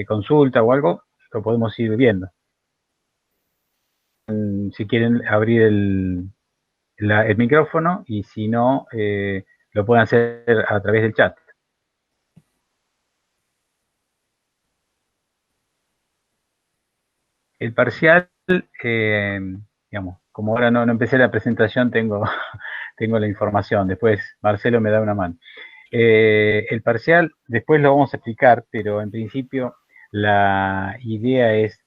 consulta o algo, lo podemos ir viendo. Si quieren abrir el micrófono y si no, lo pueden hacer a través del chat. El parcial, digamos, como ahora no empecé la presentación, tengo, tengo la información. Después Marcelo me da una mano. El parcial, después lo vamos a explicar, pero en principio la idea es,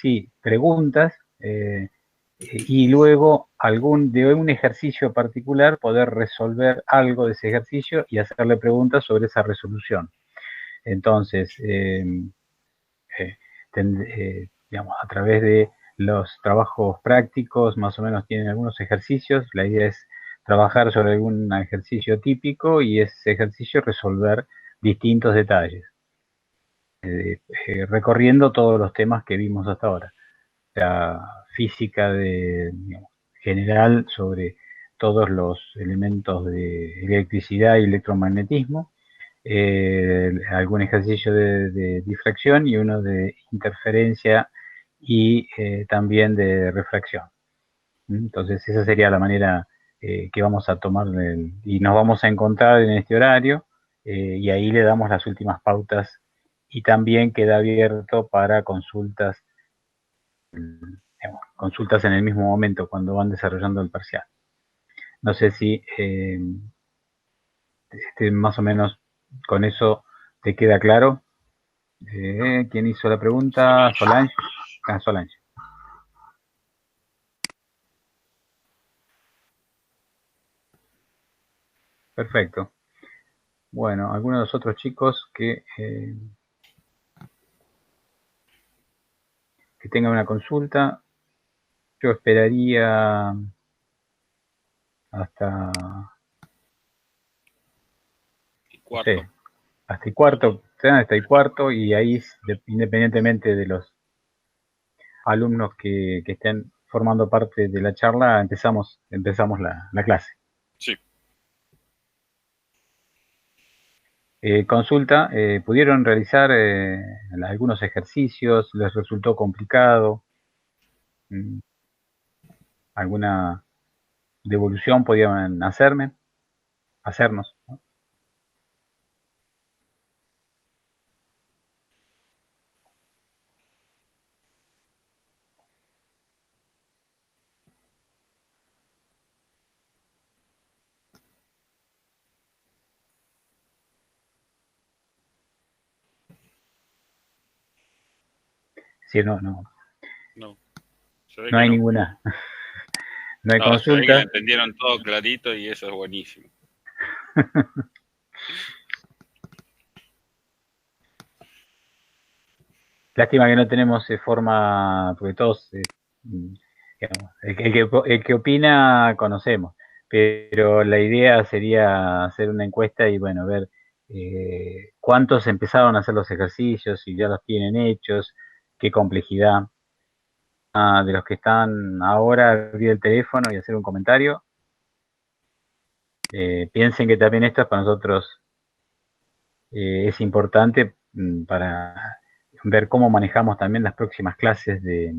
sí, preguntas y luego de un ejercicio particular poder resolver algo de ese ejercicio y hacerle preguntas sobre esa resolución. Entonces, digamos, a través de los trabajos prácticos, más o menos tienen algunos ejercicios. La idea es trabajar sobre algún ejercicio típico y ese ejercicio resolver distintos detalles, recorriendo todos los temas que vimos hasta ahora. La física digamos, general sobre todos los elementos de electricidad y electromagnetismo, algún ejercicio de difracción y uno de interferencia y también de refracción. Entonces esa sería la manera que vamos a tomar y nos vamos a encontrar en este horario y ahí le damos las últimas pautas y también queda abierto para consultas, digamos, consultas en el mismo momento cuando van desarrollando el parcial. No sé si más o menos con eso te queda claro. ¿Quién hizo la pregunta? Solange. Solange. Ah, Solange. Perfecto. Bueno, algunos de los otros chicos que tengan una consulta, yo esperaría hasta, no Cuarto. sé, hasta el cuarto, hasta el cuarto y ahí, independientemente de los alumnos que estén formando parte de la charla, empezamos la clase. Sí. Consulta, ¿pudieron realizar algunos ejercicios? ¿Les resultó complicado? Mm, ¿Alguna devolución podían hacernos? ¿No? Sí, No, se ve no que hay no. ninguna, no hay No, se ve que la consulta. entendieron todo clarito y eso es buenísimo. Lástima que no tenemos forma, porque todos, digamos, el que opina conocemos, pero la idea sería hacer una encuesta y bueno, ver cuántos empezaron a hacer los ejercicios, si ya los tienen hechos, qué complejidad. De los que están ahora, abrir el teléfono y hacer un comentario. Piensen que también esto es para nosotros es importante para ver cómo manejamos también las próximas clases de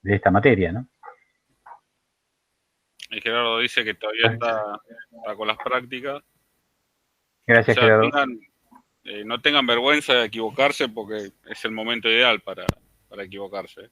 esta materia, ¿no? El Gerardo dice que todavía está con las prácticas. O Gracias, sea, Gerardo. no tengan vergüenza de equivocarse porque es el momento ideal para equivocarse.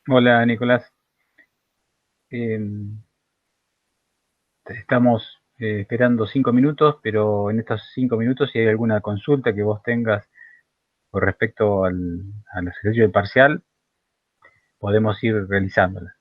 Hola Nicolás. Eh, Estamos esperando 5 minutos, pero en estos 5 minutos, si hay alguna consulta que vos tengas con respecto al ejercicio del parcial, podemos ir realizándola.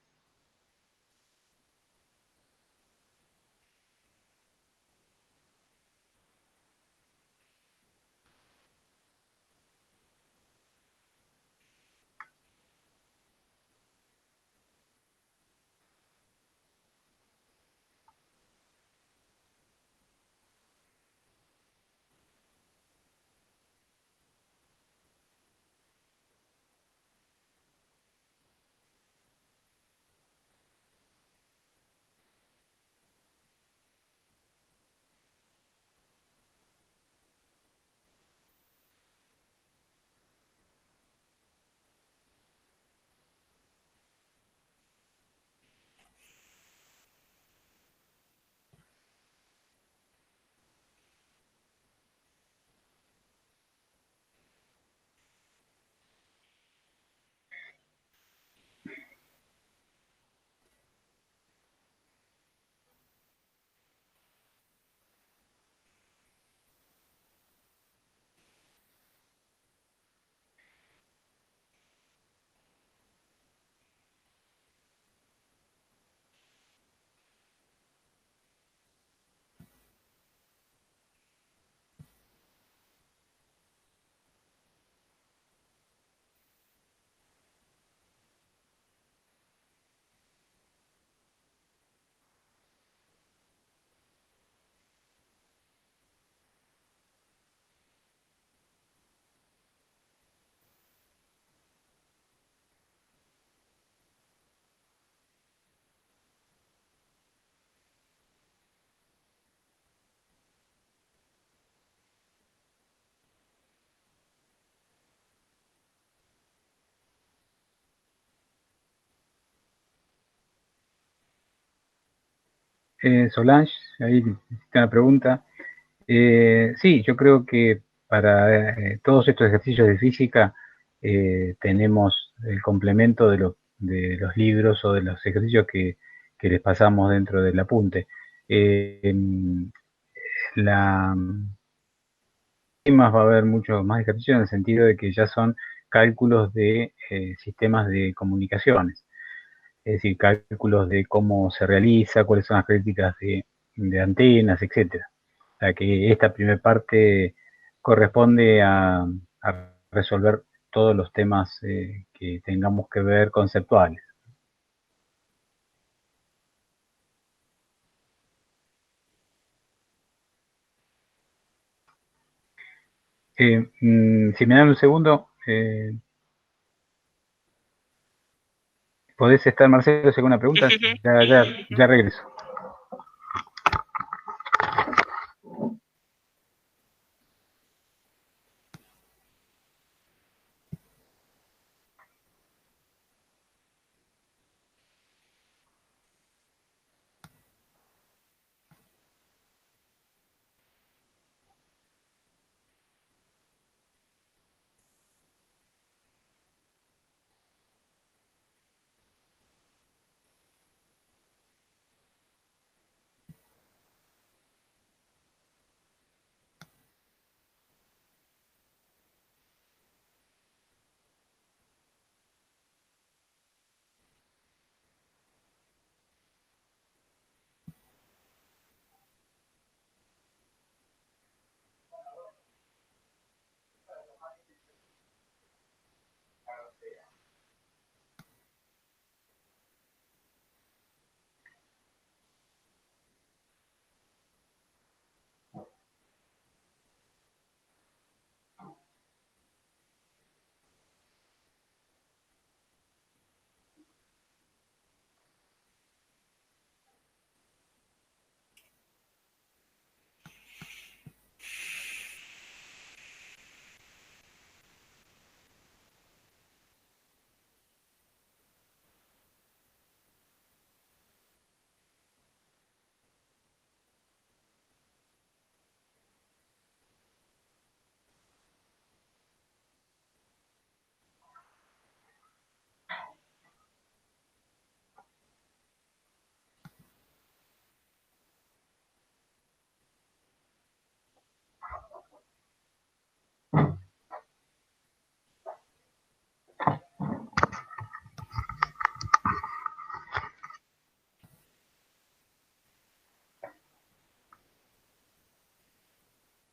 Solange, ahí hiciste una pregunta. Sí, yo creo que para todos estos ejercicios de física tenemos el complemento de los libros o de los ejercicios que les pasamos dentro del apunte. La más va a haber mucho más ejercicio en el sentido de que ya son cálculos de sistemas de comunicaciones, es decir, cálculos de cómo se realiza, cuáles son las críticas de antenas, etcétera. O sea que esta primera parte corresponde a resolver todos los temas que tengamos que ver conceptuales. Si me dan un segundo, ¿podés estar, Marcelo, según Sí, pregunta? sí, sí. Ya regreso.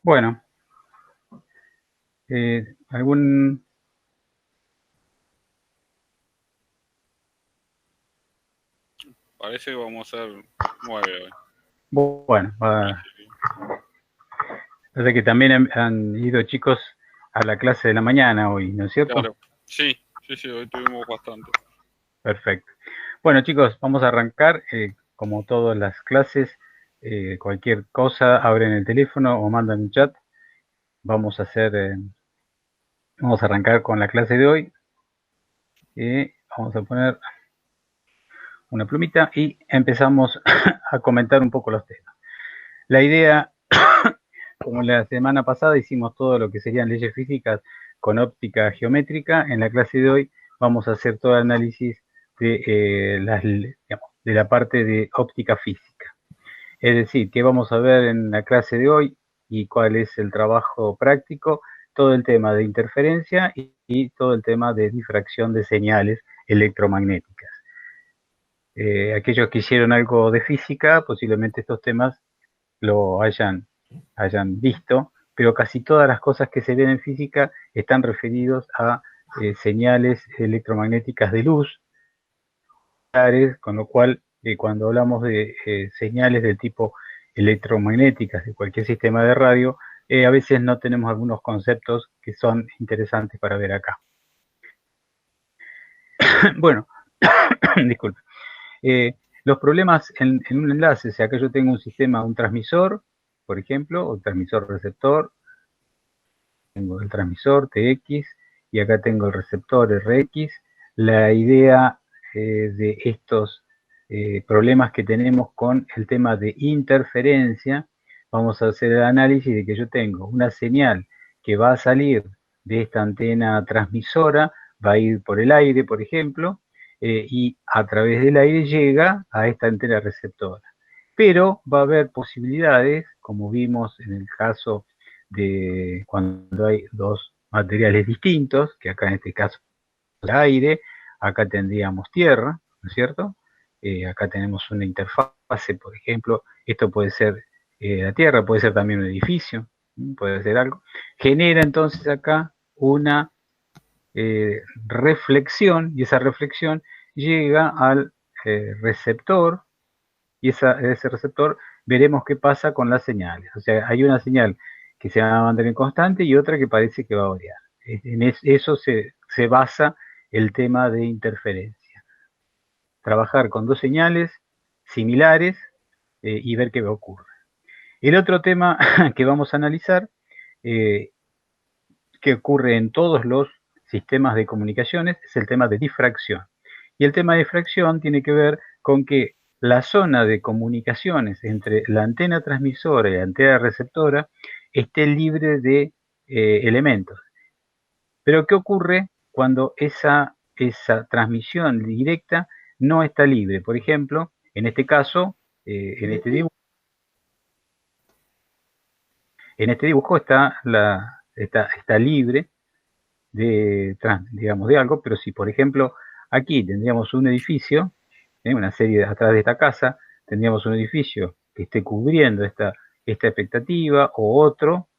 Bueno, algún... Parece que vamos a hacer 9 hoy. Bueno, parece que también han ido chicos a la clase de la mañana hoy, ¿no es cierto? Claro, sí, hoy tuvimos bastante. Perfecto. Bueno, chicos, vamos a arrancar. Como todas las clases, cualquier cosa, abren el teléfono o mandan un chat. Vamos a arrancar con la clase de hoy. Vamos a poner una plumita y empezamos a comentar un poco los temas. La idea, como la semana pasada hicimos todo lo que serían leyes físicas con óptica geométrica, en la clase de hoy vamos a hacer todo el análisis de la parte de óptica física. Es decir, qué vamos a ver en la clase de hoy y cuál es el trabajo práctico, todo el tema de interferencia y todo el tema de difracción de señales electromagnéticas. Aquellos que hicieron algo de física, posiblemente estos temas lo hayan visto, pero casi todas las cosas que se ven en física están referidos a señales electromagnéticas de luz, con lo cual cuando hablamos de señales del tipo electromagnéticas de cualquier sistema de radio, a veces no tenemos algunos conceptos que son interesantes para ver acá. Bueno, disculpe. Los problemas en un enlace, o sea, acá yo tengo un sistema, un transmisor, por ejemplo, o transmisor receptor, tengo el transmisor TX y acá tengo el receptor RX. La idea de estos problemas que tenemos con el tema de interferencia, vamos a hacer el análisis de que yo tengo una señal que va a salir de esta antena transmisora, va a ir por el aire, por ejemplo, y a través del aire llega a esta antena receptora. Pero va a haber posibilidades, como vimos en el caso de cuando hay dos materiales distintos, que acá en este caso el aire, acá tendríamos tierra, ¿no es cierto? Acá tenemos una interfase, por ejemplo, esto puede ser la tierra, puede ser también un edificio, puede ser algo. Genera entonces acá una reflexión, y esa reflexión llega al receptor, y ese receptor veremos qué pasa con las señales. O sea, hay una señal que se va a mantener constante y otra que parece que va a variar. En eso se basa el tema de interferencia. Trabajar con dos señales similares y ver qué ocurre. El otro tema que vamos a analizar, que ocurre en todos los sistemas de comunicaciones, es el tema de difracción. Y el tema de difracción tiene que ver con que la zona de comunicaciones entre la antena transmisora y la antena receptora esté libre de elementos. Pero ¿qué ocurre cuando esa transmisión directa no está libre? Por ejemplo, en este caso, en este dibujo está libre de algo, pero si por ejemplo aquí tendríamos un edificio, una serie atrás de esta casa, tendríamos un edificio que esté cubriendo esta expectativa o otro,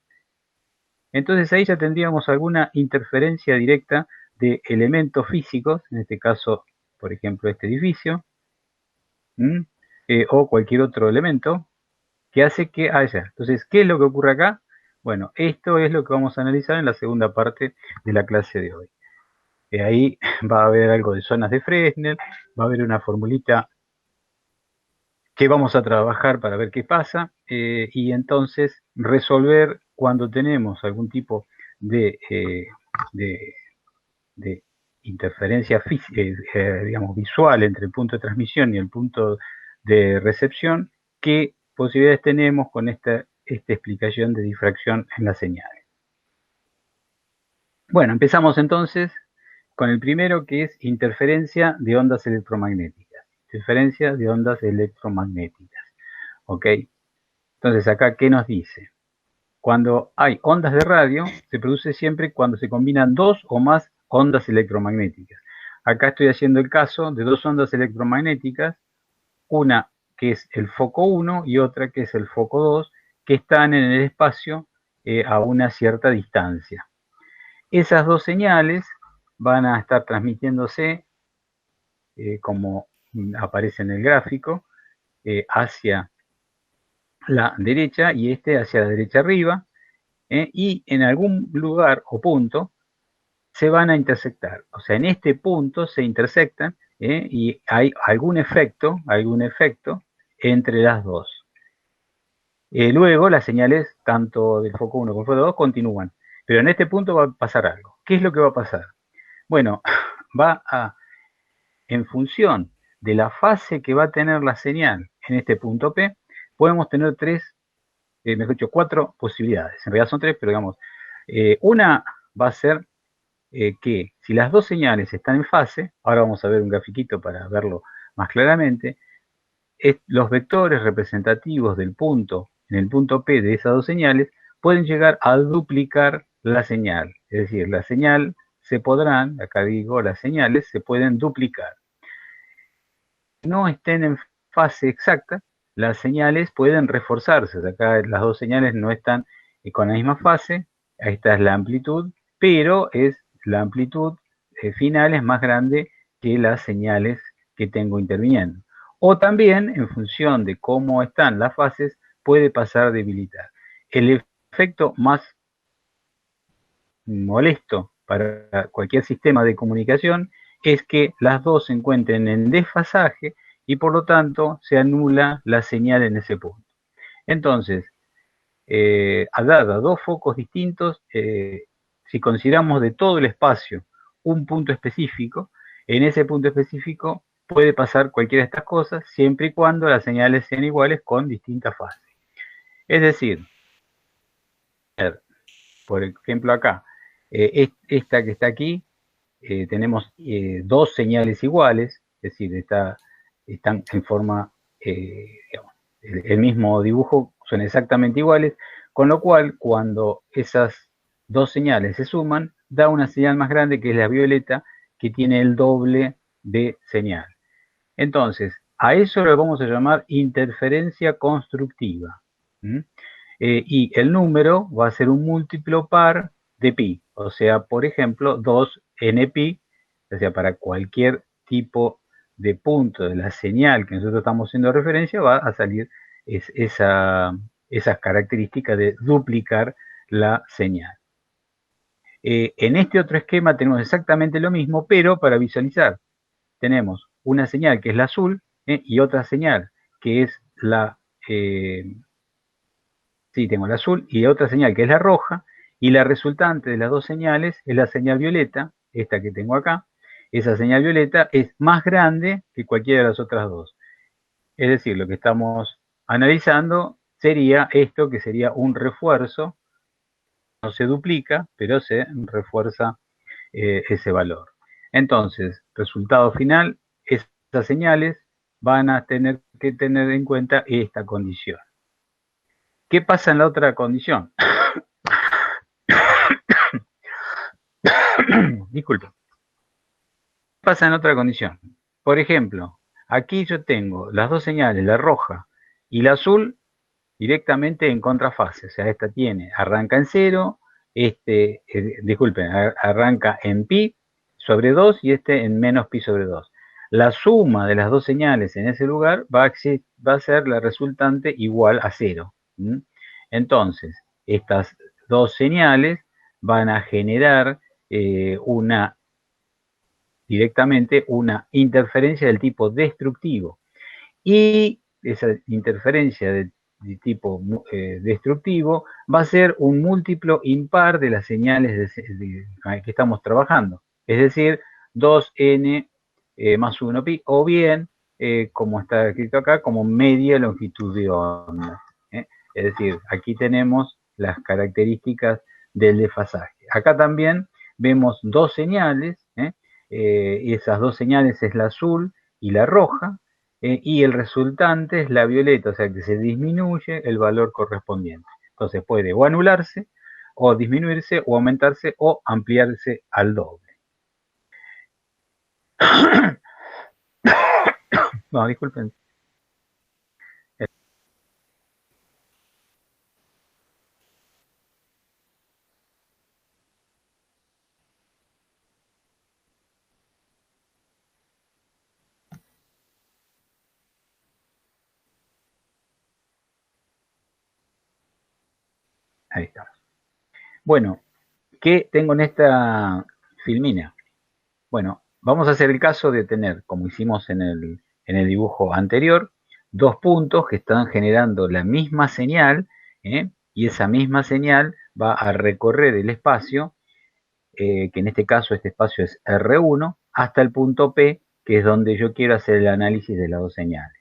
entonces ahí ya tendríamos alguna interferencia directa de elementos físicos, en este caso, por ejemplo, este edificio, o cualquier otro elemento que hace que haya. Entonces, ¿qué es lo que ocurre acá? Bueno, esto es lo que vamos a analizar en la segunda parte de la clase de hoy. Ahí va a haber algo de zonas de Fresnel, va a haber una formulita que vamos a trabajar para ver qué pasa y entonces resolver cuando tenemos algún tipo de interferencia visual entre el punto de transmisión y el punto de recepción, qué posibilidades tenemos con esta explicación de difracción en las señales. Bueno, empezamos entonces con el primero, que es interferencia de ondas electromagnéticas. Interferencia de ondas electromagnéticas. ¿Ok? Entonces, acá, ¿qué nos dice? Cuando hay ondas de radio, se produce siempre cuando se combinan dos o más ondas electromagnéticas. Acá estoy haciendo el caso de dos ondas electromagnéticas, una que es el foco 1 y otra que es el foco 2, que están en el espacio a una cierta distancia. Esas dos señales van a estar transmitiéndose, como aparece en el gráfico, hacia la derecha y hacia la derecha arriba, y en algún lugar o punto se van a intersectar. O sea, en este punto se intersectan, y hay algún efecto entre las dos. Luego las señales, tanto del foco 1 como del foco 2, continúan. Pero en este punto va a pasar algo. ¿Qué es lo que va a pasar? Bueno, en función de la fase que va a tener la señal en este punto P, podemos tener cuatro posibilidades. En realidad son tres, pero digamos, una va a ser que si las dos señales están en fase, ahora vamos a ver un grafiquito para verlo más claramente, los vectores representativos del punto, en el punto P de esas dos señales, pueden llegar a duplicar la señal. Es decir, la señal se podrán, acá digo, las señales se pueden duplicar. No estén en fase exacta, las señales pueden reforzarse. Acá las dos señales no están con la misma fase, esta es la amplitud, pero la amplitud final es más grande que las señales que tengo interviniendo. O también, en función de cómo están las fases, puede pasar a debilitar. El efecto más molesto para cualquier sistema de comunicación es que las dos se encuentren en desfasaje y por lo tanto se anula la señal en ese punto. Entonces, dada dos focos distintos, si consideramos de todo el espacio un punto específico, en ese punto específico puede pasar cualquiera de estas cosas siempre y cuando las señales sean iguales con distintas fases. Es decir, por ejemplo acá, esta que está aquí, tenemos dos señales iguales, es decir, están en forma, digamos, el mismo dibujo, son exactamente iguales, con lo cual cuando esas dos señales se suman, da una señal más grande que es la violeta, que tiene el doble de señal. Entonces, a eso lo vamos a llamar interferencia constructiva. Y el número va a ser un múltiplo par de pi, o sea, por ejemplo, 2n pi, o sea, para cualquier tipo de punto de la señal que nosotros estamos haciendo referencia, va a salir esas características de duplicar la señal. En este otro esquema tenemos exactamente lo mismo, pero para visualizar tenemos una señal que es la azul, y otra señal que es sí, tengo la azul y otra señal que es la roja, y la resultante de las dos señales es la señal violeta, esta que tengo acá. Esa señal violeta es más grande que cualquiera de las otras dos. Es decir, lo que estamos analizando sería esto, que sería un refuerzo. No se duplica, pero se refuerza ese valor. Entonces, resultado final, esas señales van a tener que tener en cuenta esta condición. ¿Qué pasa en la otra condición? Disculpe. ¿Qué pasa en otra condición? Por ejemplo, aquí yo tengo las dos señales, la roja y la azul, directamente en contrafase. O sea, esta arranca en 0, disculpen, arranca en pi sobre 2 y en menos pi sobre 2. La suma de las dos señales en ese lugar va a ser la resultante igual a 0. Entonces, estas dos señales van a generar directamente una interferencia del tipo destructivo. Y esa interferencia de tipo destructivo va a ser un múltiplo impar de las señales que estamos trabajando. Es decir, 2n más 1 pi, o bien, como está escrito acá, como media longitud de onda. Es decir, aquí tenemos las características del desfasaje. Acá también vemos dos señales, y esas dos señales es la azul y la roja, y el resultante es la violeta, o sea que se disminuye el valor correspondiente. Entonces puede o anularse, o disminuirse, o aumentarse, o ampliarse al doble. No, disculpen. Ahí estamos. Bueno, ¿qué tengo en esta filmina? Bueno, vamos a hacer el caso de tener, como hicimos en el dibujo anterior, dos puntos que están generando la misma señal, y esa misma señal va a recorrer el espacio, que en este caso este espacio es R1, hasta el punto P, que es donde yo quiero hacer el análisis de las dos señales.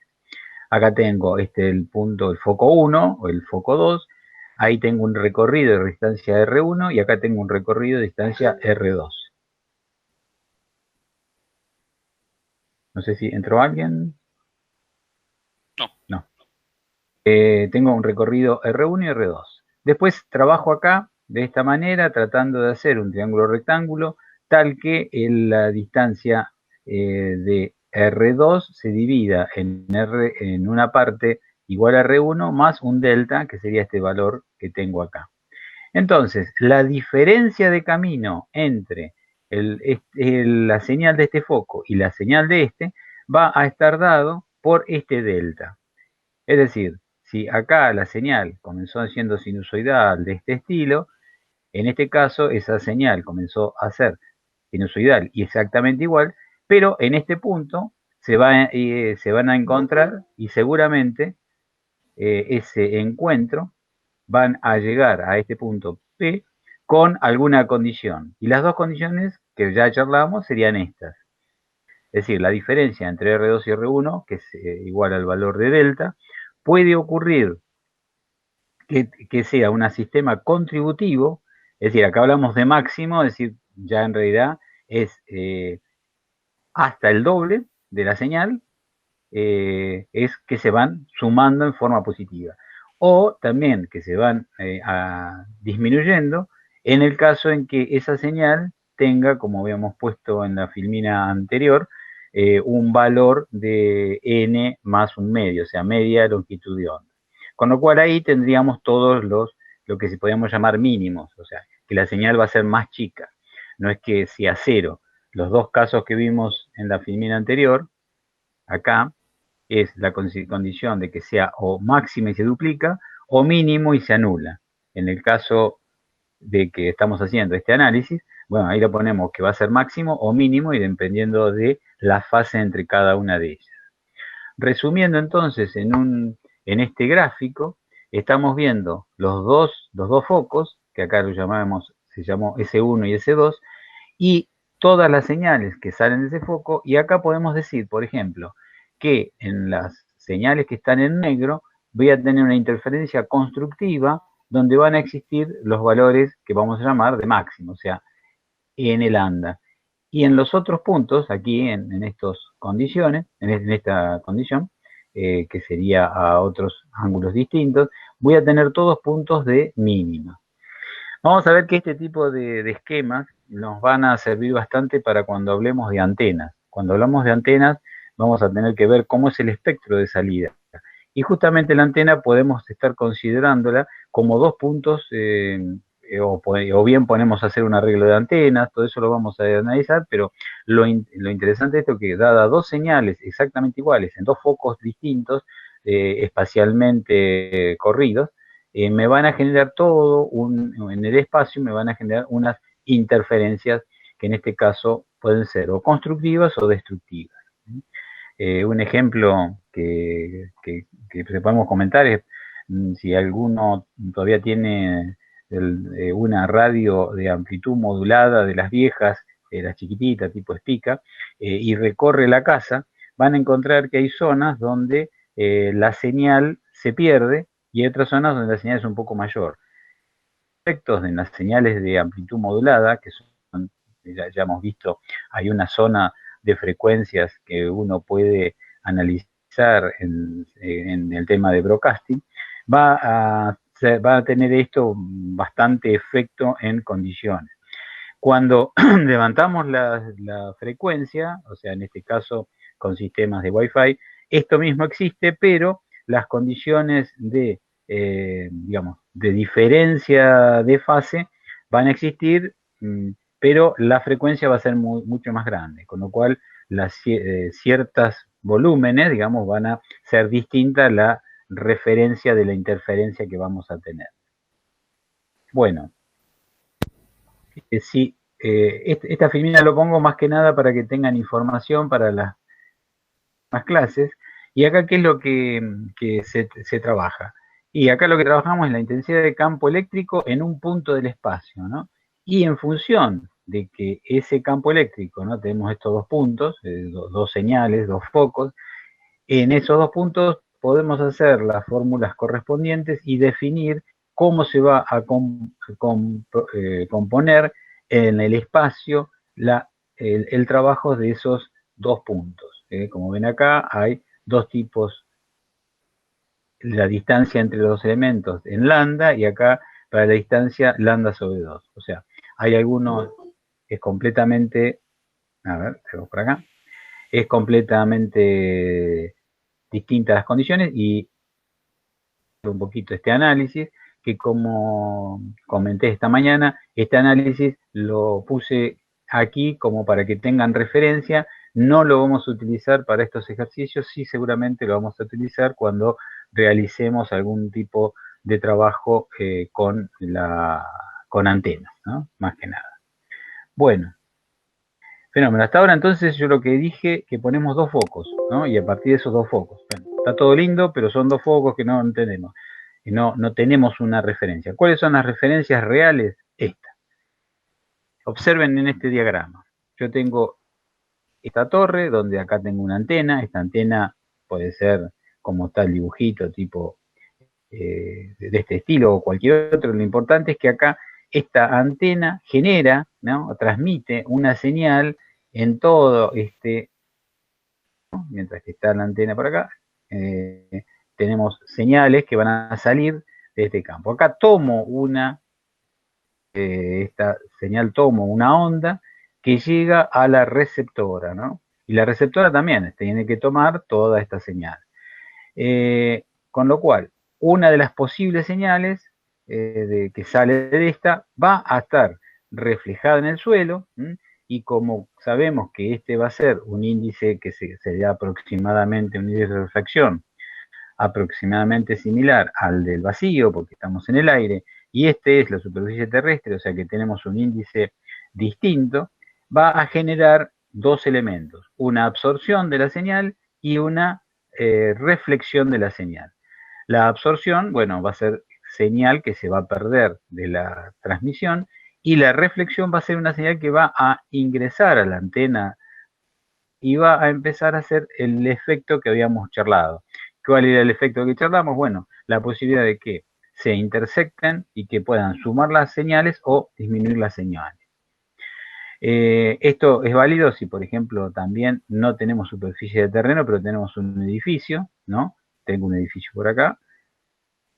Acá tengo el punto, el foco 1 o el foco 2, ahí tengo un recorrido de distancia R1 y acá tengo un recorrido de distancia R2. No sé si entró alguien. No. No. Tengo un recorrido R1 y R2. Después trabajo acá de esta manera, tratando de hacer un triángulo rectángulo, tal que la distancia de R2 se divida en una parte igual a R1 más un delta, que sería este valor que tengo acá. Entonces, la diferencia de camino entre la señal de este foco y la señal de este va a estar dado por este delta. Es decir, si acá la señal comenzó siendo sinusoidal de este estilo, en este caso esa señal comenzó a ser sinusoidal y exactamente igual, pero en este punto se van a encontrar y seguramente ese encuentro van a llegar a este punto P con alguna condición. Y las dos condiciones que ya charlamos serían estas. Es decir, la diferencia entre R2 y R1, que es igual al valor de delta, puede ocurrir que sea un sistema contributivo, es decir, acá hablamos de máximo, es decir, ya en realidad es hasta el doble de la señal, es que se van sumando en forma positiva. O también que se van disminuyendo en el caso en que esa señal tenga, como habíamos puesto en la filmina anterior, un valor de n más un medio, o sea, media longitud de onda. Con lo cual ahí tendríamos todos lo que se podríamos llamar mínimos, o sea, que la señal va a ser más chica. No es que sea cero. Los dos casos que vimos en la filmina anterior, acá, es la condición de que sea o máxima y se duplica, o mínimo y se anula. En el caso de que estamos haciendo este análisis, bueno, ahí lo ponemos que va a ser máximo o mínimo y dependiendo de la fase entre cada una de ellas. Resumiendo entonces, en este gráfico, estamos viendo los dos focos, que acá lo se llamó S1 y S2, y todas las señales que salen de ese foco, y acá podemos decir, por ejemplo, que en las señales que están en negro voy a tener una interferencia constructiva donde van a existir los valores que vamos a llamar de máximo, o sea, n lambda. Y en los otros puntos, aquí en estas condiciones, en esta condición, que sería a otros ángulos distintos, voy a tener todos puntos de mínima. Vamos a ver que este tipo de esquemas nos van a servir bastante para cuando hablemos de antenas. Cuando hablamos de antenas, vamos a tener que ver cómo es el espectro de salida. Y justamente la antena podemos estar considerándola como dos puntos, o bien ponemos a hacer un arreglo de antenas, todo eso lo vamos a analizar, pero lo interesante de esto es que dada dos señales exactamente iguales en dos focos distintos, espacialmente corridos, me van a generar en el espacio me van a generar unas interferencias que en este caso pueden ser o constructivas o destructivas. Un ejemplo que podemos comentar es si alguno todavía tiene una radio de amplitud modulada de las viejas, las chiquititas tipo Spica, y recorre la casa, van a encontrar que hay zonas donde la señal se pierde y hay otras zonas donde la señal es un poco mayor. Efectos de las señales de amplitud modulada, que son, ya hemos visto, hay una zona de frecuencias que uno puede analizar en el tema de broadcasting, va a tener esto bastante efecto en condiciones. Cuando levantamos la frecuencia, o sea, en este caso con sistemas de Wi-Fi, esto mismo existe, pero las condiciones digamos, de diferencia de fase van a existir, pero la frecuencia va a ser mucho más grande, con lo cual ciertos volúmenes, digamos, van a ser distintas la referencia de la interferencia que vamos a tener. Bueno, sí, esta filmina lo pongo más que nada para que tengan información para las más clases. Y acá, ¿qué es lo que se trabaja? Y acá lo que trabajamos es la intensidad de campo eléctrico en un punto del espacio, ¿no? Y en función de que ese campo eléctrico, ¿no? Tenemos estos dos puntos, dos señales, dos focos, en esos dos puntos podemos hacer las fórmulas correspondientes y definir cómo se va a componer en el espacio el trabajo de esos dos puntos. Como ven acá, hay dos tipos, la distancia entre los elementos en lambda y acá para la distancia lambda sobre 2. O sea, hay algunos, es completamente, a ver, tengo por acá, es completamente distintas las condiciones y un poquito este análisis, que como comenté esta mañana, este análisis lo puse aquí como para que tengan referencia. No lo vamos a utilizar para estos ejercicios, sí seguramente lo vamos a utilizar cuando realicemos algún tipo de trabajo con antenas, ¿no? Más que nada. Bueno, fenómeno. Hasta ahora entonces yo lo que dije que ponemos dos focos, ¿no? Y a partir de esos dos focos. Bueno, está todo lindo, pero son dos focos que no entendemos. Y no tenemos una referencia. ¿Cuáles son las referencias reales? Esta. Observen en este diagrama. Yo tengo esta torre, donde acá tengo una antena. Esta antena puede ser como está el dibujito, tipo de este estilo o cualquier otro. Lo importante es que acá esta antena genera, ¿no? Transmite una señal en todo este, ¿no? Mientras que está la antena por acá, tenemos señales que van a salir de este campo. Acá tomo esta señal tomo una onda que llega a la receptora, ¿no? Y la receptora también tiene que tomar toda esta señal. Con lo cual, una de las posibles señales que sale de esta va a estar reflejada en el suelo, y como sabemos que este va a ser un índice que sería aproximadamente un índice de refracción aproximadamente similar al del vacío, porque estamos en el aire, y este es la superficie terrestre, o sea que tenemos un índice distinto, va a generar dos elementos, una absorción de la señal y una reflexión de la señal. La absorción, bueno, va a ser señal que se va a perder de la transmisión y la reflexión va a ser una señal que va a ingresar a la antena y va a empezar a hacer el efecto que habíamos charlado. ¿Cuál era el efecto que charlamos? Bueno, la posibilidad de que se intersecten y que puedan sumar las señales o disminuir las señales. Esto es válido si, por ejemplo, también no tenemos superficie de terreno, pero tenemos un edificio, ¿no? Tengo un edificio por acá.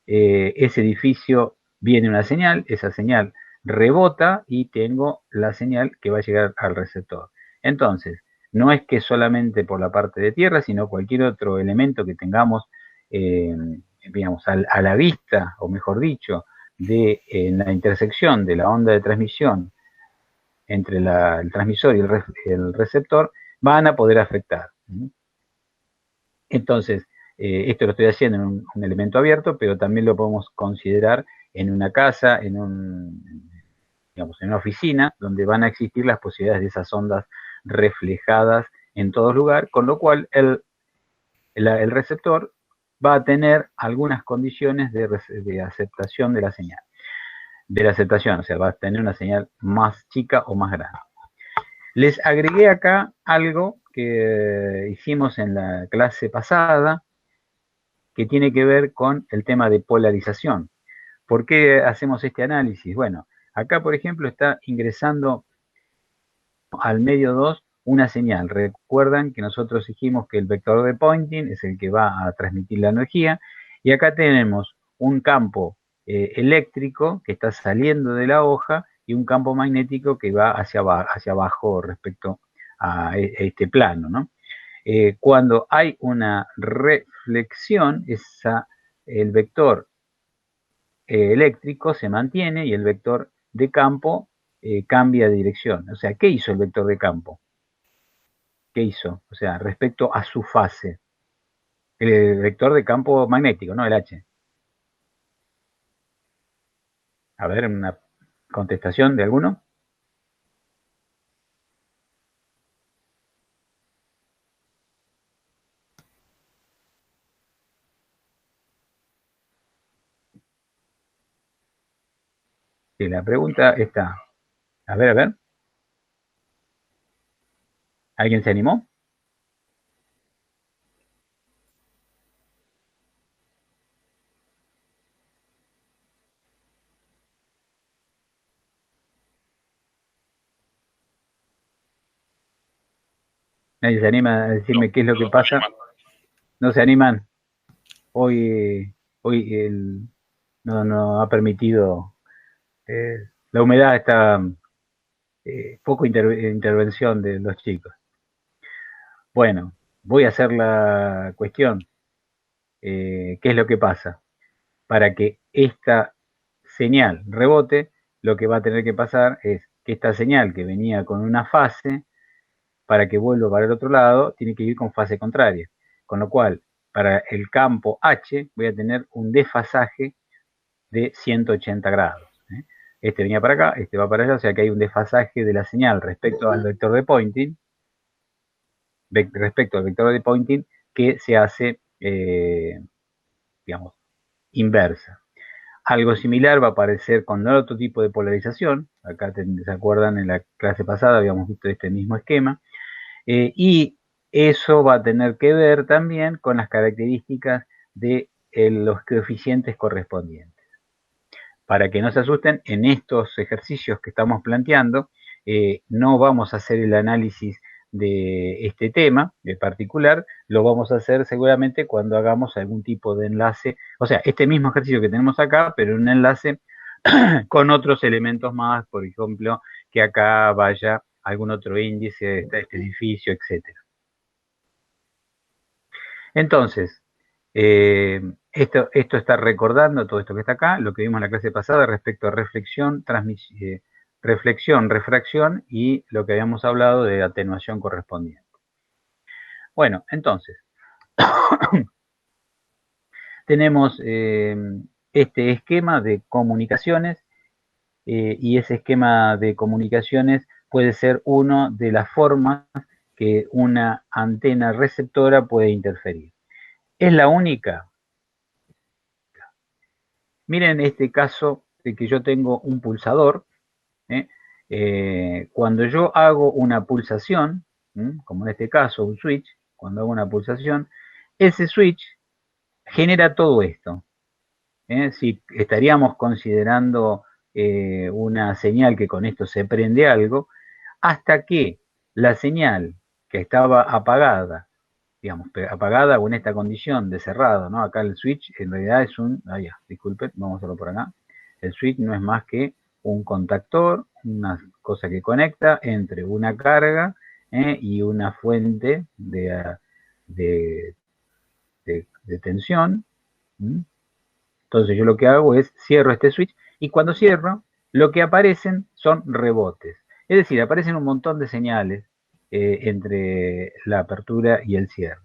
Ese edificio viene una señal, esa señal rebota y tengo la señal que va a llegar al receptor. Entonces, no es que solamente por la parte de tierra, sino cualquier otro elemento que tengamos, digamos, a la vista, o mejor dicho, de la intersección de la onda de transmisión entre el transmisor y el receptor, van a poder afectar. Entonces, esto lo estoy haciendo en un elemento abierto, pero también lo podemos considerar en una casa, digamos, en una oficina, donde van a existir las posibilidades de esas ondas reflejadas en todo lugar, con lo cual el receptor va a tener algunas condiciones de aceptación de la señal. De la aceptación, o sea, va a tener una señal más chica o más grande. Les agregué acá algo que hicimos en la clase pasada, que tiene que ver con el tema de polarización. ¿Por qué hacemos este análisis? Bueno, acá, por ejemplo, está ingresando al medio 2 una señal. Recuerdan que nosotros dijimos que el vector de Poynting es el que va a transmitir la energía, y acá tenemos un campo eléctrico que está saliendo de la hoja y un campo magnético que va hacia abajo respecto a este plano, ¿no? Cuando hay una reflexión, el vector eléctrico se mantiene y el vector de campo cambia de dirección. O sea, ¿qué hizo el vector de campo? ¿Qué hizo? O sea, respecto a su fase. El vector de campo magnético, ¿no? El H. A ver, una contestación de alguno. Sí, la pregunta está. A ver, a ver. ¿Alguien se animó? ¿Nadie se anima a decirme qué es lo que pasa? ¿No se animan? Hoy, no ha permitido. La humedad está poco intervención de los chicos. Bueno, voy a hacer la cuestión. ¿Qué es lo que pasa? Para que esta señal rebote, lo que va a tener que pasar es que esta señal que venía con una fase, para que vuelva para el otro lado, tiene que ir con fase contraria. Con lo cual, para el campo H voy a tener un desfasaje de 180 grados. Este venía para acá, este va para allá, o sea que hay un desfasaje de la señal respecto al vector de Poynting, que se hace, digamos, inversa. Algo similar va a aparecer con otro tipo de polarización. Acá, ¿se acuerdan? En la clase pasada habíamos visto este mismo esquema. Y eso va a tener que ver también con las características de los coeficientes correspondientes. Para que no se asusten, en estos ejercicios que estamos planteando, no vamos a hacer el análisis de este tema en particular, lo vamos a hacer seguramente cuando hagamos algún tipo de enlace, o sea, este mismo ejercicio que tenemos acá, pero un enlace con otros elementos más, por ejemplo, que acá vaya algún otro índice de este edificio, etcétera. Entonces, esto está recordando todo esto que está acá, lo que vimos en la clase pasada respecto a reflexión, refracción y lo que habíamos hablado de atenuación correspondiente. Bueno, entonces, tenemos este esquema de comunicaciones y ese esquema de comunicaciones puede ser una de las formas que una antena receptora puede interferir. ¿Es la única? Miren este caso de que yo tengo un pulsador. Cuando yo hago una pulsación, como en este caso un switch, cuando hago una pulsación, ese switch genera todo esto. Si estaríamos considerando una señal que con esto se prende algo, hasta que la señal que estaba apagada, digamos, apagada o en esta condición de cerrado, ¿no? Acá el switch en realidad es disculpen, vamos a hacerlo por acá. El switch no es más que un contactor, una cosa que conecta entre una carga y una fuente de tensión. Entonces yo lo que hago es cierro este switch y cuando cierro, lo que aparecen son rebotes. Es decir, aparecen un montón de señales entre la apertura y el cierre.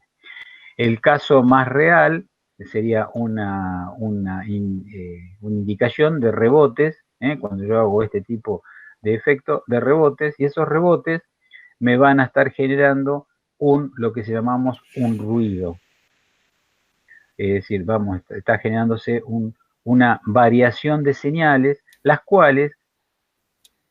El caso más real sería una indicación de rebotes, cuando yo hago este tipo de efecto de rebotes, y esos rebotes me van a estar generando lo que llamamos un ruido. Es decir, está generándose una variación de señales, las cuales,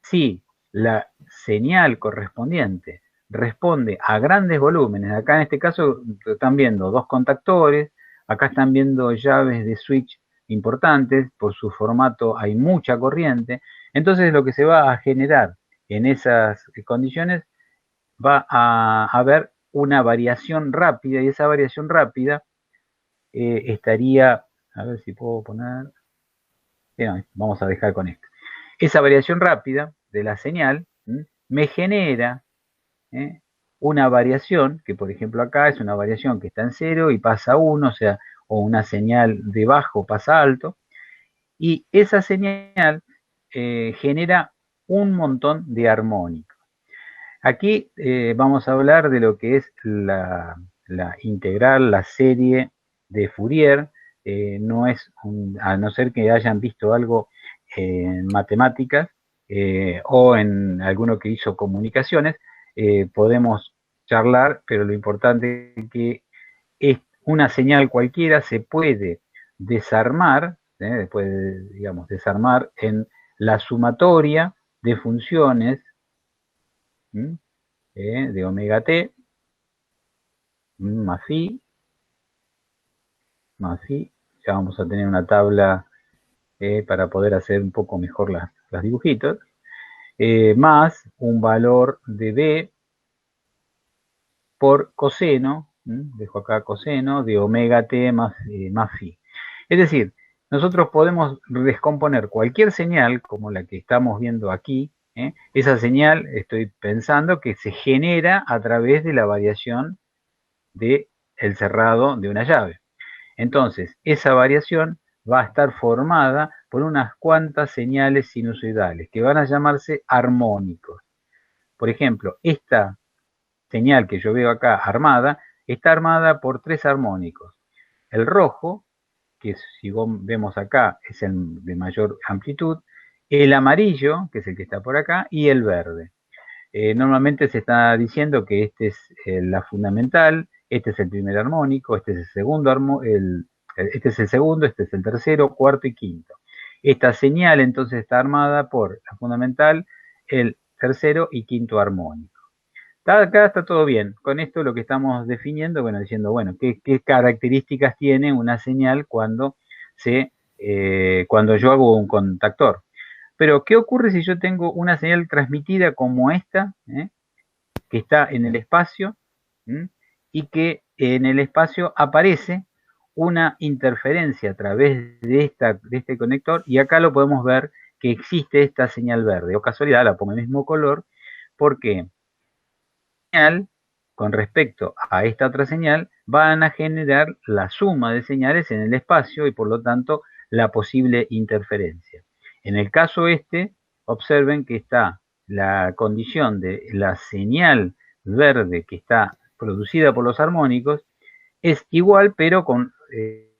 si la señal correspondiente responde a grandes volúmenes, acá en este caso están viendo dos contactores, acá están viendo llaves de switch importantes, por su formato hay mucha corriente, entonces lo que se va a generar en esas condiciones va a haber una variación rápida, y esa variación rápida estaría, a ver si puedo poner, no, vamos a dejar con esto. Esa variación rápida de la señal me genera una variación, que por ejemplo acá es una variación que está en 0 y pasa a 1, o sea, o una señal de bajo pasa a alto, y esa señal genera un montón de armónicos. Aquí vamos a hablar de lo que es la integral, la serie de Fourier. No es a no ser que hayan visto algo en matemáticas o en alguno que hizo comunicaciones, podemos charlar, pero lo importante es que una señal cualquiera se puede desarmar, después de, digamos, desarmar en la sumatoria de funciones de omega t más phi, ya vamos a tener una tabla para poder hacer un poco mejor las dibujitos, más un valor de b por coseno, dejo acá coseno, de omega t más phi. Es decir, nosotros podemos descomponer cualquier señal, como la que estamos viendo aquí, esa señal, estoy pensando, que se genera a través de la variación del cerrado de una llave. Entonces, esa variación va a estar formada por unas cuantas señales sinusoidales, que van a llamarse armónicos. Por ejemplo, esta señal que yo veo acá armada, está armada por 3 armónicos. El rojo, que si vemos acá es el de mayor amplitud, el amarillo, que es el que está por acá, y el verde. Normalmente se está diciendo que este es la fundamental, este es el primer armónico, este es el segundo este es el segundo, este es el tercero, cuarto y quinto. Esta señal entonces está armada por la fundamental, el tercero y quinto armónico. Acá está todo bien. Con esto lo que estamos definiendo, bueno, diciendo, bueno, qué características tiene una señal cuando yo hago un contactor. Pero, ¿qué ocurre si yo tengo una señal transmitida como esta, que está en el espacio, y que en el espacio aparece una interferencia a través de este conector, y acá lo podemos ver que existe esta señal verde, o casualidad, la pongo en el mismo color, porque señal con respecto a esta otra señal van a generar la suma de señales en el espacio y por lo tanto la posible interferencia. En el caso observen que está la condición de la señal verde que está producida por los armónicos es igual pero con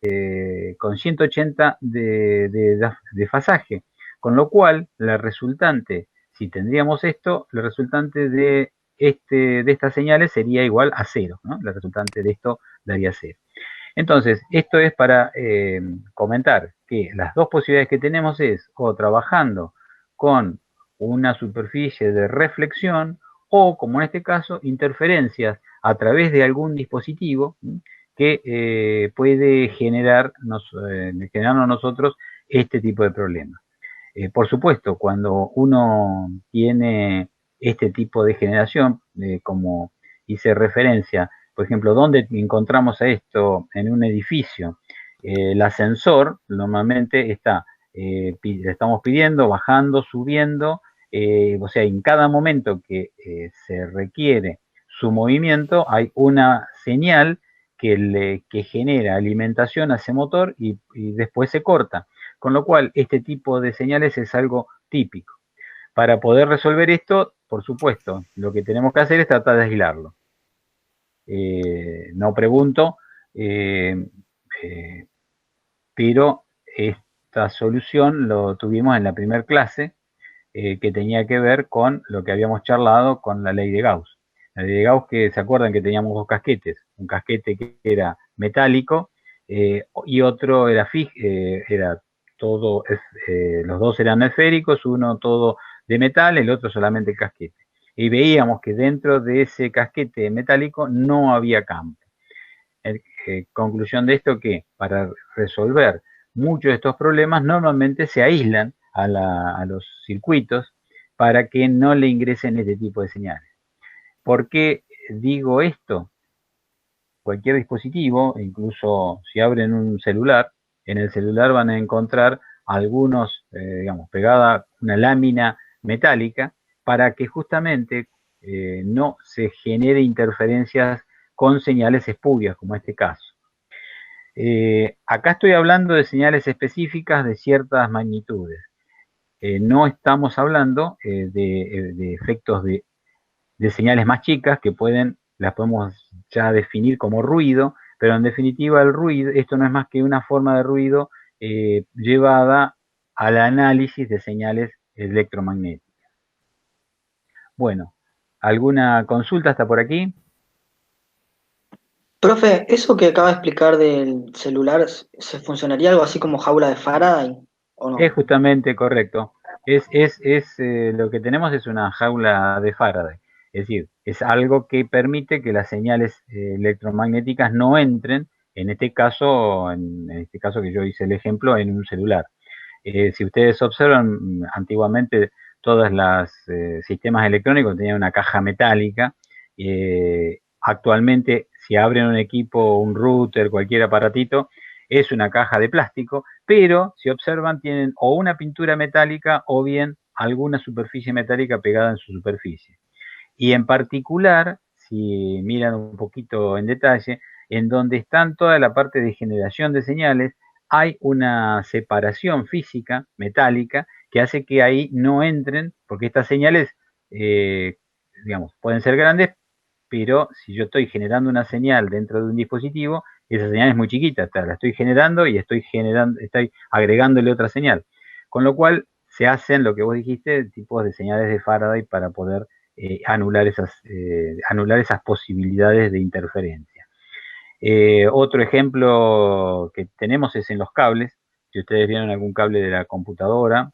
180 de fasaje, con lo cual la resultante, si tendríamos esto, la resultante de estas señales sería igual a 0, ¿no? La resultante de esto daría 0. Entonces, esto es para comentar que las dos posibilidades que tenemos es o trabajando con una superficie de reflexión o, como en este caso, interferencias a través de algún dispositivo que puede generarnos nosotros este tipo de problemas. Por supuesto, cuando uno tiene este tipo de generación, como hice referencia, por ejemplo, ¿dónde encontramos a esto en un edificio? El ascensor normalmente estamos pidiendo, bajando, subiendo, o sea, en cada momento que se requiere su movimiento, hay una señal que genera alimentación a ese motor y después se corta. Con lo cual, este tipo de señales es algo típico. Para poder resolver esto, por supuesto, lo que tenemos que hacer es tratar de aislarlo. No pregunto, pero esta solución lo tuvimos en la primera clase, que tenía que ver con lo que habíamos charlado con la ley de Gauss. La ley de Gauss, que se acuerdan que teníamos dos casquetes, un casquete que era metálico y otro era todo, los dos eran esféricos, uno todo de metal, el otro solamente el casquete. Y veíamos que dentro de ese casquete metálico no había campo. Conclusión de esto, que para resolver muchos de estos problemas normalmente se aíslan a los circuitos para que no le ingresen este tipo de señales. ¿Por qué digo esto? Cualquier dispositivo, incluso si abren un celular, en el celular van a encontrar algunos, digamos, pegada una lámina metálica para que justamente no se genere interferencias con señales espurias, como este caso. Acá estoy hablando de señales específicas de ciertas magnitudes. No estamos hablando de efectos de señales más chicas que las podemos ya definir como ruido, pero en definitiva el ruido, esto no es más que una forma de ruido llevada al análisis de señales electromagnéticas. Bueno, ¿alguna consulta hasta por aquí? Profe, eso que acaba de explicar del celular, ¿se funcionaría algo así como jaula de Faraday o Es no? justamente correcto. Lo que tenemos es una jaula de Faraday. Es decir, es algo que permite que las señales electromagnéticas no entren, en este caso que yo hice el ejemplo, en un celular. Si ustedes observan, antiguamente todos los sistemas electrónicos tenían una caja metálica. Actualmente, si abren un equipo, un router, cualquier aparatito, es una caja de plástico, pero si observan tienen o una pintura metálica o bien alguna superficie metálica pegada en su superficie. Y en particular, si miran un poquito en detalle, en donde están toda la parte de generación de señales, hay una separación física metálica que hace que ahí no entren, porque estas señales, eh, digamos, pueden ser grandes, pero si yo estoy generando una señal dentro de un dispositivo, esa señal es muy chiquita, la estoy generando y estoy agregándole otra señal. Con lo cual se hacen lo que vos dijiste, tipos de señales de Faraday para poder anular esas posibilidades de interferencia. Otro ejemplo que tenemos es en los cables. Si ustedes vieron algún cable de la computadora,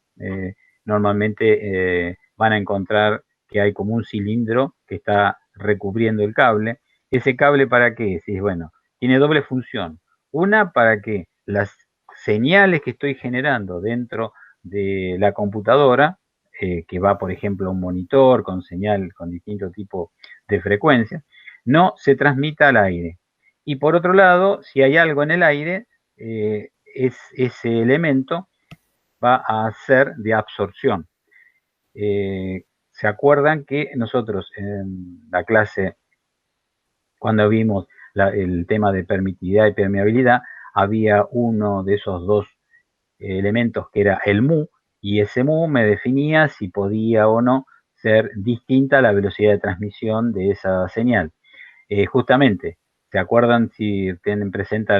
normalmente van a encontrar que hay como un cilindro que está recubriendo el cable. ¿Ese cable para qué? Sí, bueno, tiene doble función. Una, para que las señales que estoy generando dentro de la computadora, que va, por ejemplo, a un monitor con señal con distinto tipo de frecuencia, no se transmita al aire. Y por otro lado, si hay algo en el aire, ese elemento va a ser de absorción. ¿Se acuerdan que nosotros en la clase, cuando vimos el tema de permitividad y permeabilidad, había uno de esos dos elementos que era el mu, y ese mu me definía si podía o no ser distinta a la velocidad de transmisión de esa señal? Justamente, ¿se acuerdan si tienen presente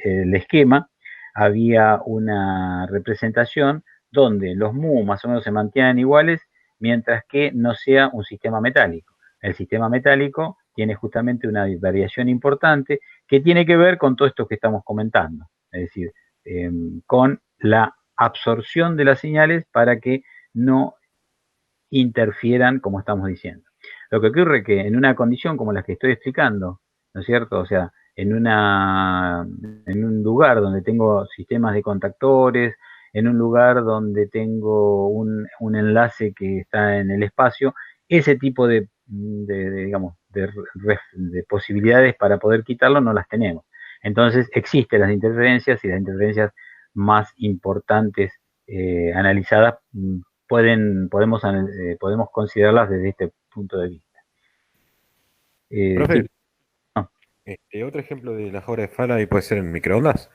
el esquema? Había una representación donde los mu más o menos se mantienen iguales, mientras que no sea un sistema metálico. El sistema metálico tiene justamente una variación importante que tiene que ver con todo esto que estamos comentando, es decir, con la absorción de las señales para que no interfieran, como estamos diciendo. Lo que ocurre es que en una condición como la que estoy explicando, ¿no es cierto? O sea, en un lugar donde tengo sistemas de contactores, en un lugar donde tengo un enlace que está en el espacio, ese tipo digamos, de posibilidades para poder quitarlo no las tenemos. Entonces existen las interferencias, y las interferencias más importantes analizadas podemos considerarlas desde este punto de vista. Profe, Sí, no, otro ejemplo de la jaula de Faraday puede ser en microondas.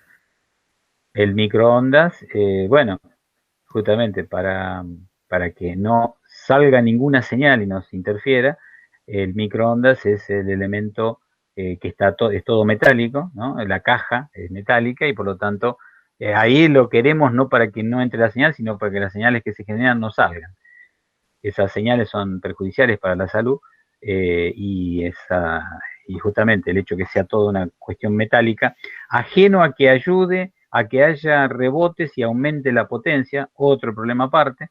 el microondas, bueno, justamente para que no salga ninguna señal y nos interfiera, el microondas es el elemento que es todo metálico, ¿no? La caja es metálica y por lo tanto ahí lo queremos no para que no entre la señal, sino para que las señales que se generan no salgan. Esas señales son perjudiciales para la salud, eh, y, esa, y justamente el hecho de que sea toda una cuestión metálica, ajeno a que ayude a que haya rebotes y aumente la potencia, otro problema aparte.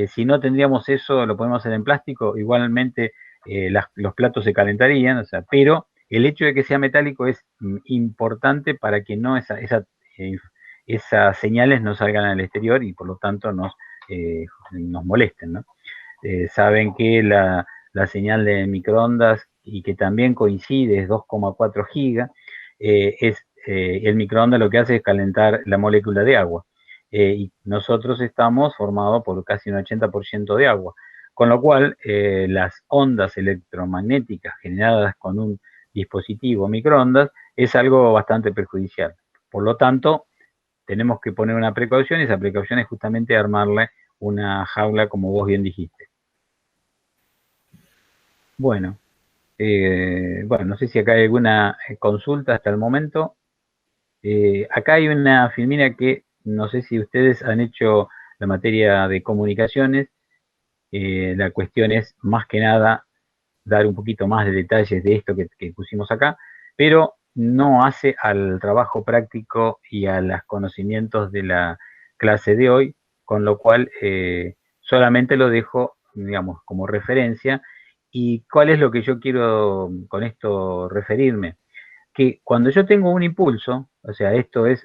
Si no tendríamos eso, lo podemos hacer en plástico, igualmente los platos se calentarían, o sea, pero el hecho de que sea metálico es importante para que no eh, esas señales no salgan al exterior y por lo tanto nos molesten, ¿no? Saben que la señal de microondas, y que también coincide, es 2,4 gigas, el microondas lo que hace es calentar la molécula de agua. Y nosotros estamos formados por casi un 80% de agua, con lo cual las ondas electromagnéticas generadas con un dispositivo microondas es algo bastante perjudicial. Por lo tanto, tenemos que poner una precaución, y esa precaución es justamente armarle una jaula, como vos bien dijiste. Bueno, bueno, no sé si acá hay alguna consulta hasta el momento. Acá hay una filmina que no sé si ustedes han hecho la materia de comunicaciones, la cuestión es más que nada dar un poquito más de detalles de esto que pusimos acá, pero no hace al trabajo práctico y a los conocimientos de la clase de hoy, con lo cual solamente lo dejo, digamos, como referencia. ¿Y cuál es lo que yo quiero con esto referirme? Que cuando yo tengo un impulso, o sea, esto es,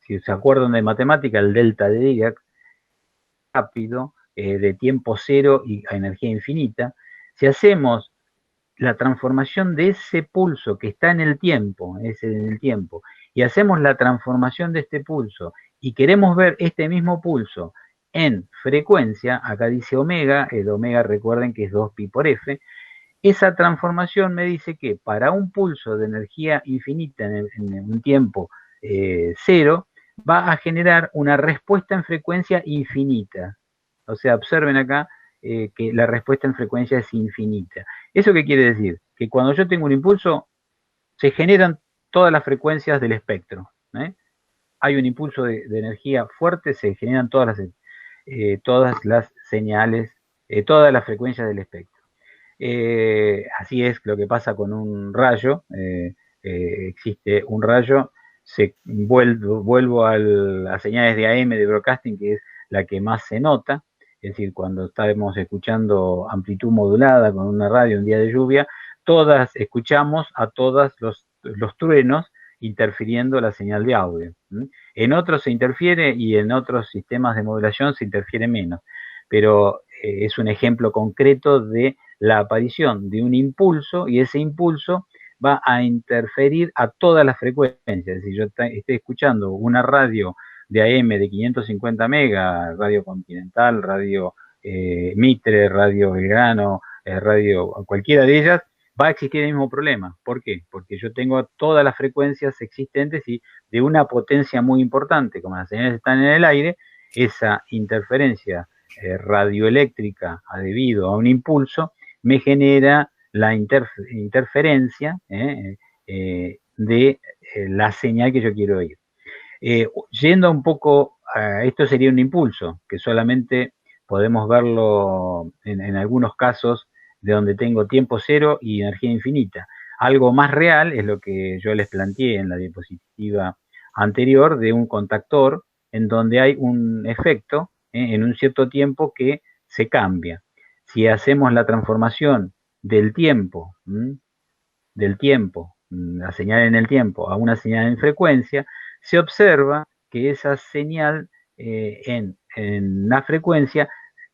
si se acuerdan de matemática, el delta de Dirac, rápido, de tiempo cero y a energía infinita, si hacemos la transformación de ese pulso que está en el tiempo, y hacemos la transformación de este pulso y queremos ver este mismo pulso en frecuencia, acá dice omega, el omega recuerden que es 2pi por f, esa transformación me dice que para un pulso de energía infinita en un tiempo cero, va a generar una respuesta en frecuencia infinita. O sea, observen acá que la respuesta en frecuencia es infinita. ¿Eso qué quiere decir? Que cuando yo tengo un impulso, se generan todas las frecuencias del espectro. Hay un impulso de energía fuerte, se generan todas las señales, todas las frecuencias del espectro. Así es lo que pasa con un rayo. Existe un rayo, vuelvo a señales de AM de broadcasting, que es la que más se nota. Es decir, cuando estamos escuchando amplitud modulada con una radio un día de lluvia, todas escuchamos a todos los truenos interfiriendo la señal de audio. En otros se interfiere y en otros sistemas de modulación se interfiere menos. Pero es un ejemplo concreto de la aparición de un impulso, y ese impulso va a interferir a todas las frecuencias. Es decir, yo estoy escuchando una radio de AM de 550 megas, radio Continental, radio Mitre, radio Belgrano, radio cualquiera de ellas, va a existir el mismo problema. ¿Por qué? Porque yo tengo todas las frecuencias existentes y de una potencia muy importante, como las señales están en el aire, esa interferencia radioeléctrica debido a un impulso me genera la interferencia de la señal que yo quiero oír. Yendo un poco, esto sería un impulso, que solamente podemos verlo en algunos casos de donde tengo tiempo cero y energía infinita. Algo más real es lo que yo les planteé en la diapositiva anterior de un contactor en donde hay un efecto en un cierto tiempo que se cambia. Si hacemos la transformación del tiempo, la señal en el tiempo, a una señal en frecuencia, se observa que esa señal en la frecuencia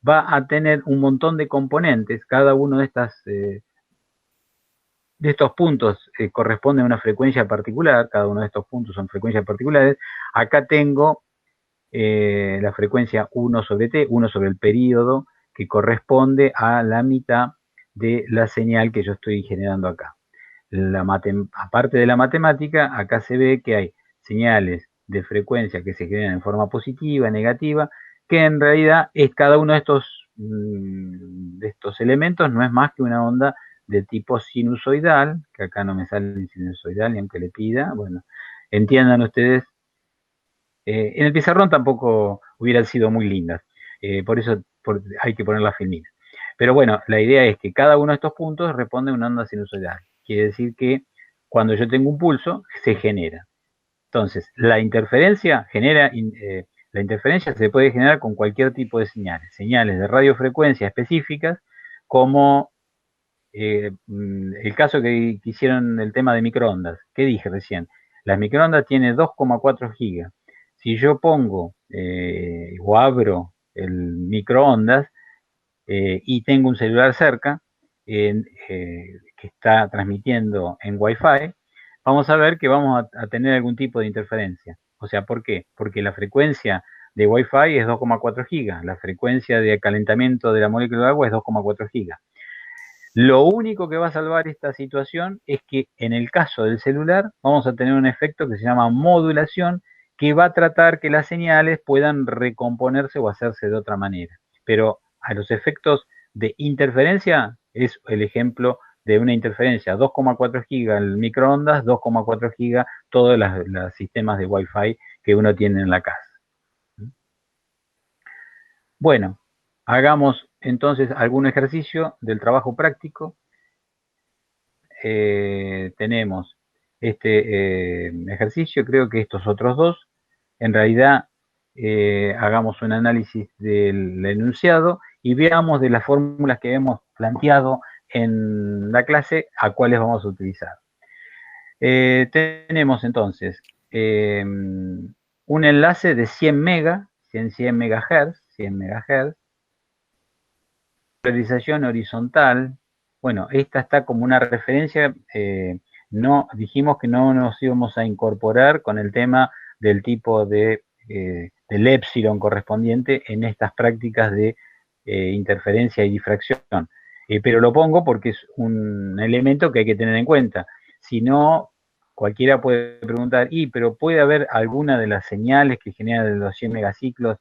va a tener un montón de componentes. Cada uno de estos puntos corresponde a una frecuencia particular. Cada uno de estos puntos son frecuencias particulares. Acá tengo la frecuencia 1 sobre t, 1 sobre el periodo, que corresponde a la mitad de la señal que yo estoy generando acá. Aparte de la matemática, acá se ve que hay señales de frecuencia que se generan en forma positiva, negativa, que en realidad es cada uno de estos elementos no es más que una onda de tipo sinusoidal, que acá no me sale sinusoidal ni aunque le pida. Bueno, entiendan ustedes. En el pizarrón tampoco hubieran sido muy lindas, por eso hay que poner las filminas. Pero bueno, la idea es que cada uno de estos puntos responde a una onda sinusoidal. Quiere decir que cuando yo tengo un pulso, se genera. Entonces, la interferencia se puede generar con cualquier tipo de señales. Señales de radiofrecuencia específicas, como el caso que hicieron el tema de microondas. ¿Qué dije recién? Las microondas tienen 2,4 gigas. Si yo pongo o abro el microondas y tengo un celular cerca que está transmitiendo en Wi-Fi, vamos a ver que vamos a tener algún tipo de interferencia. O sea, ¿por qué? Porque la frecuencia de Wi-Fi es 2,4 gigas, la frecuencia de calentamiento de la molécula de agua es 2,4 gigas. Lo único que va a salvar esta situación es que en el caso del celular vamos a tener un efecto que se llama modulación, que va a tratar que las señales puedan recomponerse o hacerse de otra manera. Pero a los efectos de interferencia es el ejemplo de una interferencia, 2,4 gigas el microondas, 2,4 gigas todos los sistemas de Wi-Fi que uno tiene en la casa. Bueno, hagamos entonces algún ejercicio del trabajo práctico. Tenemos este ejercicio, creo que estos otros dos. En realidad, hagamos un análisis del enunciado y veamos de las fórmulas que hemos planteado en la clase a cuáles vamos a utilizar. Tenemos entonces un enlace de 100 MHz, polarización horizontal. Bueno, esta está como una referencia. No dijimos que no nos íbamos a incorporar con el tema del tipo del épsilon correspondiente en estas prácticas de interferencia y difracción. Pero lo pongo porque es un elemento que hay que tener en cuenta. Si no, cualquiera puede preguntar, pero ¿puede haber alguna de las señales que generan los 100 megaciclos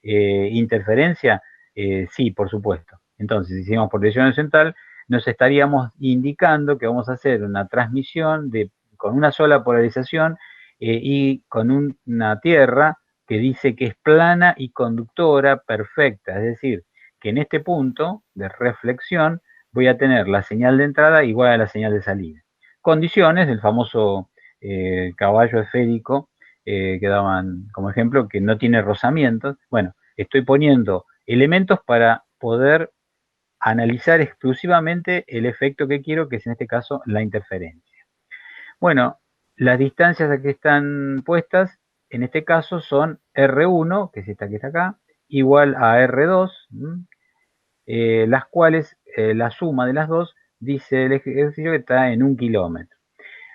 interferencia? Sí, por supuesto. Entonces, si hicimos polarización horizontal, nos estaríamos indicando que vamos a hacer una transmisión con una sola polarización y con una Tierra que dice que es plana y conductora perfecta. Es decir, que en este punto de reflexión voy a tener la señal de entrada igual a la señal de salida. Condiciones del famoso caballo esférico que daban como ejemplo, que no tiene rozamientos. Bueno, estoy poniendo elementos para poder analizar exclusivamente el efecto que quiero, que es en este caso la interferencia. Bueno, las distancias aquí están puestas, en este caso son R1, que es esta que está acá, igual a R2, las cuales la suma de las dos dice el ejercicio que está en 1 kilómetro.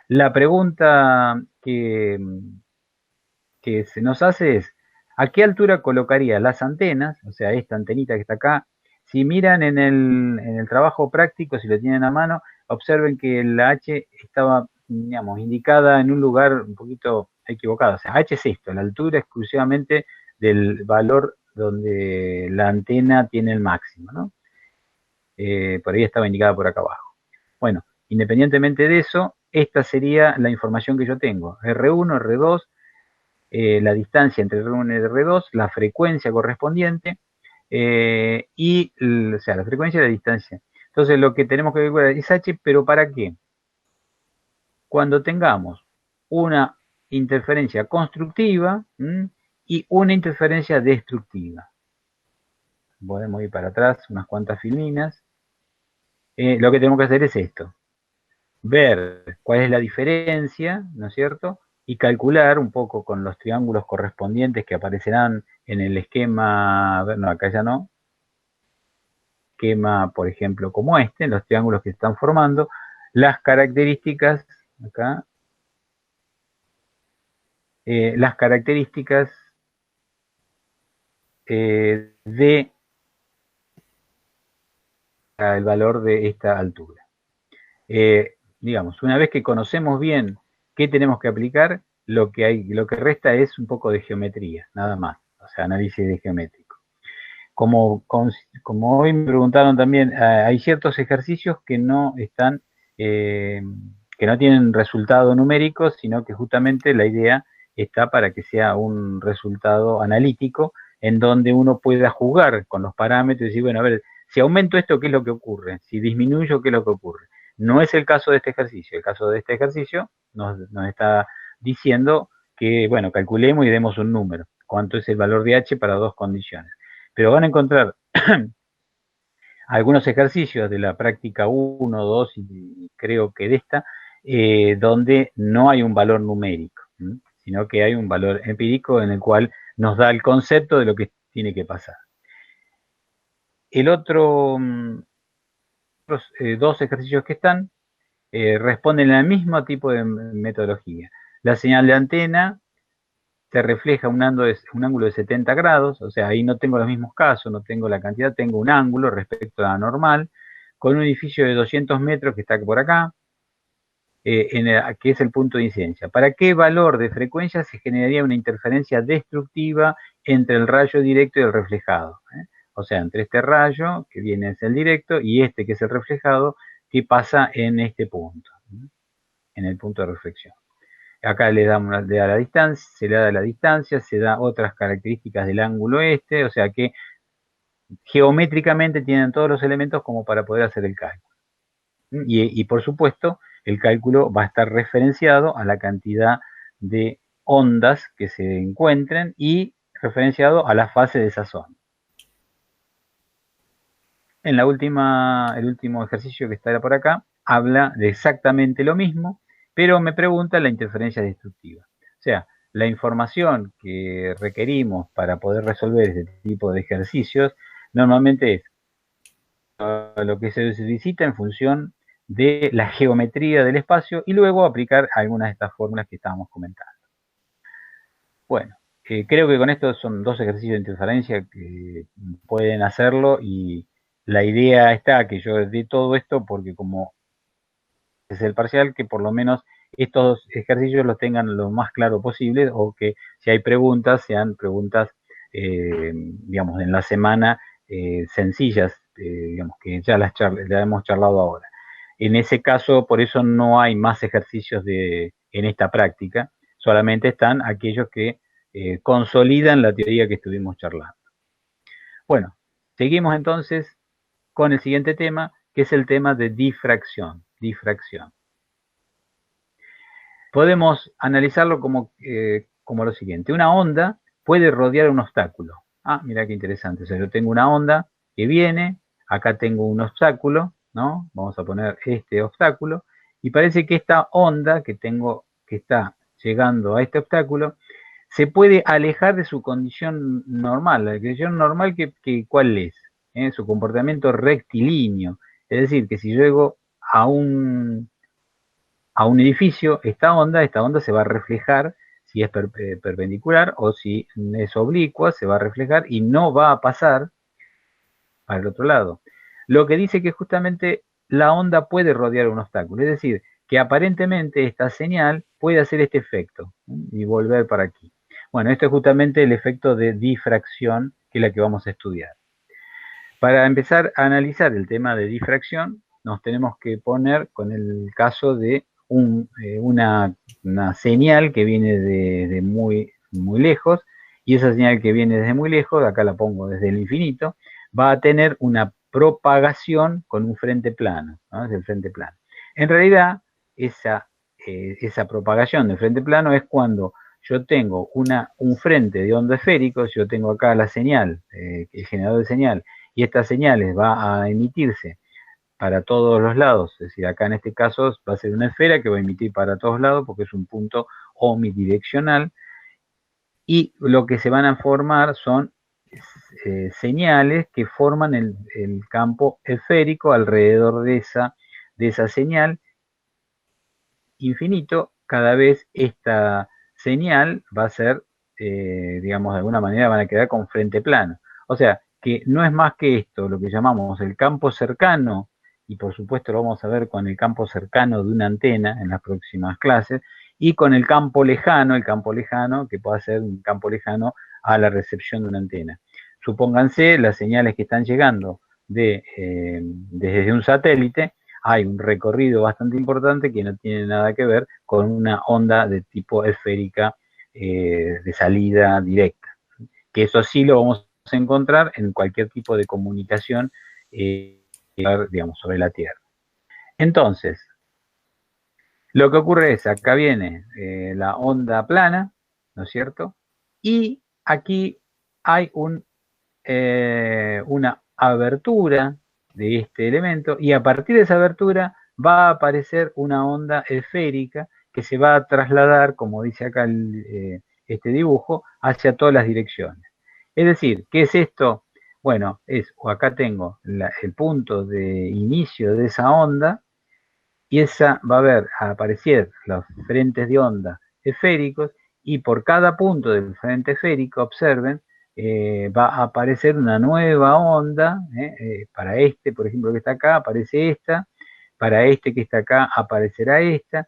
La pregunta que se nos hace es, ¿a qué altura colocaría las antenas? O sea, esta antenita que está acá. Si miran en el trabajo práctico, si lo tienen a mano, observen que la H estaba, digamos, indicada en un lugar un poquito equivocado. O sea, H es esto, la altura exclusivamente del valor donde la antena tiene el máximo, ¿no? Por ahí estaba indicada por acá abajo. Bueno, independientemente de eso, esta sería la información que yo tengo. R1, R2, la distancia entre R1 y R2, la frecuencia correspondiente, o sea, la frecuencia y la distancia. Entonces lo que tenemos que calcular es H, pero ¿para qué? Cuando tengamos una interferencia constructiva y una interferencia destructiva. Podemos ir para atrás unas cuantas filminas. Lo que tenemos que hacer es esto. Ver cuál es la diferencia, ¿no es cierto? Y calcular un poco con los triángulos correspondientes que aparecerán en el esquema, no, acá ya no, esquema, por ejemplo, como este, los triángulos que se están formando, las características, acá, las características de el valor de esta altura. Digamos, una vez que conocemos bien qué tenemos que aplicar, lo que resta es un poco de geometría, nada más, o sea, análisis de geométrico. Como hoy me preguntaron también, hay ciertos ejercicios que no están, que no tienen resultado numérico, sino que justamente la idea está para que sea un resultado analítico, en donde uno pueda jugar con los parámetros y decir, bueno, a ver, si aumento esto, ¿qué es lo que ocurre? Si disminuyo, ¿qué es lo que ocurre? No es el caso de este ejercicio. El caso de este ejercicio nos está diciendo que, bueno, calculemos y demos un número. ¿Cuánto es el valor de H para dos condiciones? Pero van a encontrar algunos ejercicios de la práctica 1, 2 y creo que de esta, donde no hay un valor numérico, sino que hay un valor empírico en el cual nos da el concepto de lo que tiene que pasar. El otro, los dos ejercicios que están, responden al mismo tipo de metodología. La señal de antena se refleja un ángulo de 70 grados, o sea, ahí no tengo los mismos casos, no tengo la cantidad, tengo un ángulo respecto a la normal, con un edificio de 200 metros que está por acá, que es el punto de incidencia. ¿Para qué valor de frecuencia se generaría una interferencia destructiva entre el rayo directo y el reflejado? O sea, entre este rayo, que viene a ser el directo, y este, que es el reflejado, que pasa en este punto, en el punto de reflexión. Acá le da la distancia, se le da la distancia, se da otras características del ángulo este, o sea que geométricamente tienen todos los elementos como para poder hacer el cálculo. Y por supuesto, el cálculo va a estar referenciado a la cantidad de ondas que se encuentren y referenciado a la fase de esa zona. En el último ejercicio que está por acá, habla de exactamente lo mismo, pero me pregunta la interferencia destructiva. O sea, la información que requerimos para poder resolver este tipo de ejercicios normalmente es lo que se solicita en función de la geometría del espacio y luego aplicar algunas de estas fórmulas que estábamos comentando. Bueno, creo que con esto son dos ejercicios de interferencia que pueden hacerlo y la idea está que yo dé todo esto porque como es el parcial, que por lo menos estos ejercicios los tengan lo más claro posible o que si hay preguntas, sean preguntas, digamos, en la semana sencillas, digamos, que ya las hemos charlado ahora. En ese caso, por eso no hay más ejercicios en esta práctica, solamente están aquellos que consolidan la teoría que estuvimos charlando. Bueno, seguimos entonces con el siguiente tema, que es el tema de difracción. Podemos analizarlo como lo siguiente. Una onda puede rodear un obstáculo. Ah, mira qué interesante. O sea, yo tengo una onda que viene, acá tengo un obstáculo, ¿no? Vamos a poner este obstáculo, y parece que esta onda que tengo, que está llegando a este obstáculo, se puede alejar de su condición normal. La condición normal, ¿cuál es? Su comportamiento rectilíneo. Es decir, que si yo llego a un edificio, esta onda se va a reflejar si es perpendicular o si es oblicua, se va a reflejar y no va a pasar para el otro lado. Lo que dice que justamente la onda puede rodear un obstáculo, es decir, que aparentemente esta señal puede hacer este efecto y volver para aquí. Bueno, esto es justamente el efecto de difracción, que es la que vamos a estudiar. Para empezar a analizar el tema de difracción, nos tenemos que poner con el caso de una señal que viene de muy, muy lejos, y esa señal que viene desde muy lejos, acá la pongo desde el infinito, va a tener una propagación con un frente plano, ¿no? Es el frente plano. En realidad, esa propagación de frente plano es cuando yo tengo un frente de onda esférico, si yo tengo acá la señal, el generador de señal, y esta señal va a emitirse para todos los lados, es decir, acá en este caso va a ser una esfera que va a emitir para todos lados porque es un punto omnidireccional, y lo que se van a formar son señales que forman el campo esférico alrededor de esa señal infinito. Cada vez esta señal va a ser, digamos, de alguna manera van a quedar con frente plano. O sea, que no es más que esto, lo que llamamos el campo cercano, y por supuesto lo vamos a ver con el campo cercano de una antena en las próximas clases, y con el campo lejano, que puede ser un campo lejano a la recepción de una antena. Supónganse las señales que están llegando desde un satélite, hay un recorrido bastante importante que no tiene nada que ver con una onda de tipo esférica de salida directa. Que eso sí lo vamos a encontrar en cualquier tipo de comunicación, digamos, sobre la Tierra. Entonces, lo que ocurre es, acá viene la onda plana, ¿no es cierto? Y aquí hay una abertura de este elemento, y a partir de esa abertura va a aparecer una onda esférica que se va a trasladar, como dice acá este dibujo, hacia todas las direcciones. Es decir, ¿qué es esto? Bueno, acá tengo el punto de inicio de esa onda, y esa va a aparecer los frentes de onda esféricos, y por cada punto del frente esférico, observen, va a aparecer una nueva onda. Para este, por ejemplo, que está acá, aparece esta. Para este que está acá, aparecerá esta.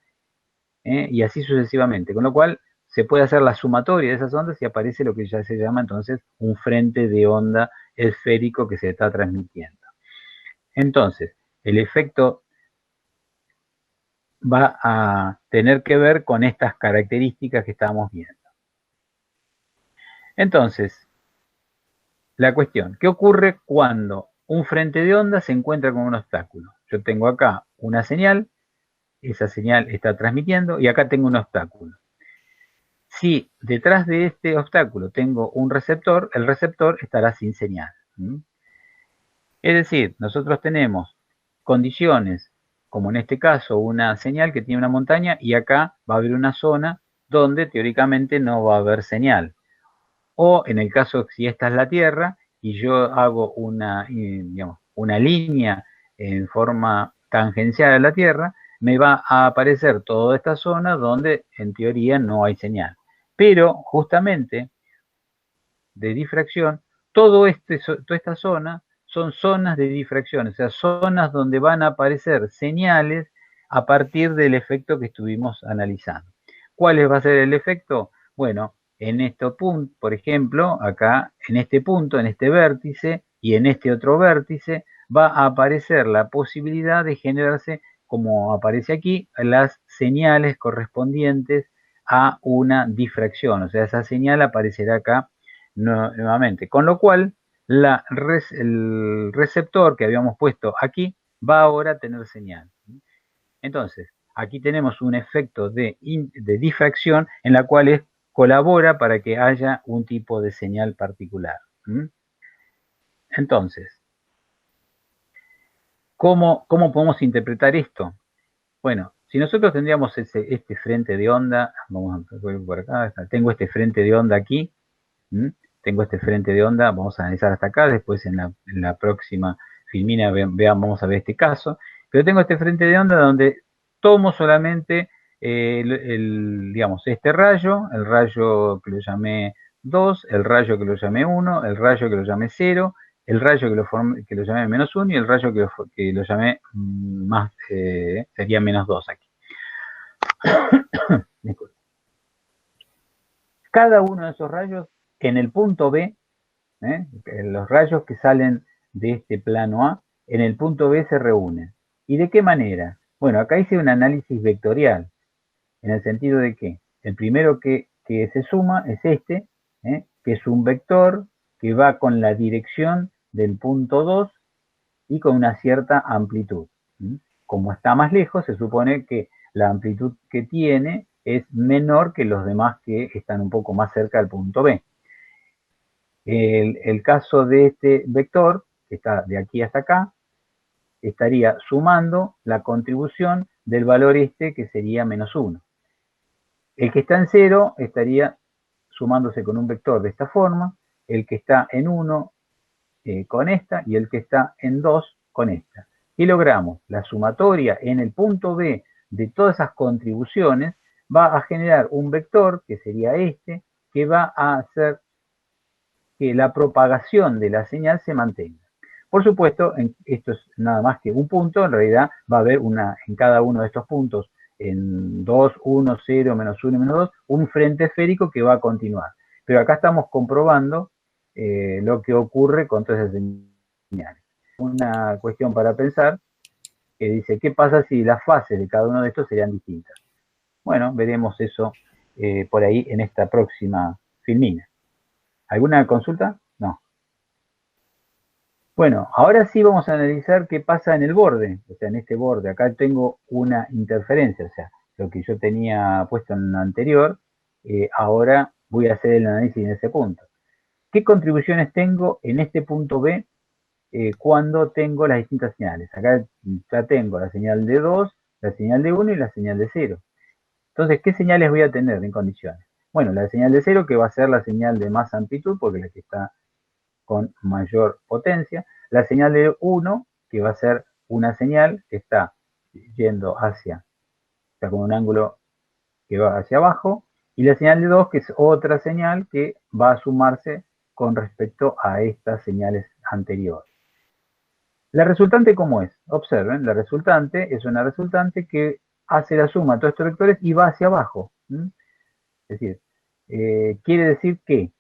Y así sucesivamente. Con lo cual, se puede hacer la sumatoria de esas ondas y aparece lo que ya se llama entonces un frente de onda esférico que se está transmitiendo. Entonces, el efecto va a tener que ver con estas características que estamos viendo. Entonces, la cuestión, ¿qué ocurre cuando un frente de onda se encuentra con un obstáculo? Yo tengo acá una señal, esa señal está transmitiendo y acá tengo un obstáculo. Si detrás de este obstáculo tengo un receptor, el receptor estará sin señal. Es decir, nosotros tenemos condiciones, como en este caso una señal que tiene una montaña y acá va a haber una zona donde teóricamente no va a haber señal. O en el caso si esta es la Tierra y yo hago una línea en forma tangencial a la Tierra, me va a aparecer toda esta zona donde en teoría no hay señal. Pero justamente de difracción, toda esta zona son zonas de difracción, o sea, zonas donde van a aparecer señales a partir del efecto que estuvimos analizando. ¿Cuál va a ser el efecto? Bueno, en este punto, por ejemplo, acá, en este punto, en este vértice y en este otro vértice, va a aparecer la posibilidad de generarse, como aparece aquí, las señales correspondientes a una difracción, o sea, esa señal aparecerá acá nuevamente, con lo cual el receptor que habíamos puesto aquí va ahora a tener señal. Entonces, aquí tenemos un efecto de difracción en la cual colabora para que haya un tipo de señal particular. Entonces, ¿cómo podemos interpretar esto? Bueno, si nosotros tendríamos este frente de onda, vamos a ver por acá, tengo este frente de onda aquí, tengo este frente de onda, vamos a analizar hasta acá, después en la próxima filmina vamos a ver este caso, pero tengo este frente de onda donde tomo solamente digamos, este rayo, el rayo que lo llamé 2, el rayo que lo llamé 1, el rayo que lo llamé 0, el rayo que lo llamé menos 1 y el rayo que lo llamé más, sería menos 2 aquí. Cada uno de esos rayos en el punto B, los rayos que salen de este plano A, en el punto B se reúnen. ¿Y de qué manera? Bueno, acá hice un análisis vectorial, en el sentido de que el primero que se suma es este, que es un vector que va con la dirección del punto 2 y con una cierta amplitud. Como está más lejos, se supone que la amplitud que tiene es menor que los demás que están un poco más cerca del punto B. El caso de este vector, que está de aquí hasta acá, estaría sumando la contribución del valor este, que sería menos 1. El que está en 0 estaría sumándose con un vector de esta forma, el que está en 1 con esta y el que está en 2 con esta. Y logramos la sumatoria en el punto B de todas esas contribuciones, va a generar un vector, que sería este, que va a hacer que la propagación de la señal se mantenga. Por supuesto, esto es nada más que un punto, en realidad va a haber en cada uno de estos puntos, en 2, 1, 0, menos 1 y menos 2, un frente esférico que va a continuar. Pero acá estamos comprobando lo que ocurre con todas esas señales. Una cuestión para pensar, que dice, ¿qué pasa si las fases de cada uno de estos serían distintas? Bueno, veremos eso por ahí en esta próxima filmina. ¿Alguna consulta? No. Bueno, ahora sí vamos a analizar qué pasa en el borde, o sea, en este borde. Acá tengo una interferencia, o sea, lo que yo tenía puesto en el anterior, ahora voy a hacer el análisis en ese punto. ¿Qué contribuciones tengo en este punto B cuando tengo las distintas señales? Acá ya tengo la señal de 2, la señal de 1 y la señal de 0. Entonces, ¿qué señales voy a tener en condiciones? Bueno, la señal de 0, que va a ser la señal de más amplitud, porque es la que está con mayor potencia. La señal de 1, que va a ser una señal que está yendo está con un ángulo que va hacia abajo. Y la señal de 2, que es otra señal que va a sumarse con respecto a estas señales anteriores. La resultante, ¿cómo es? Observen, la resultante es una resultante que hace la suma de todos estos vectores y va hacia abajo. Es decir, quiere decir que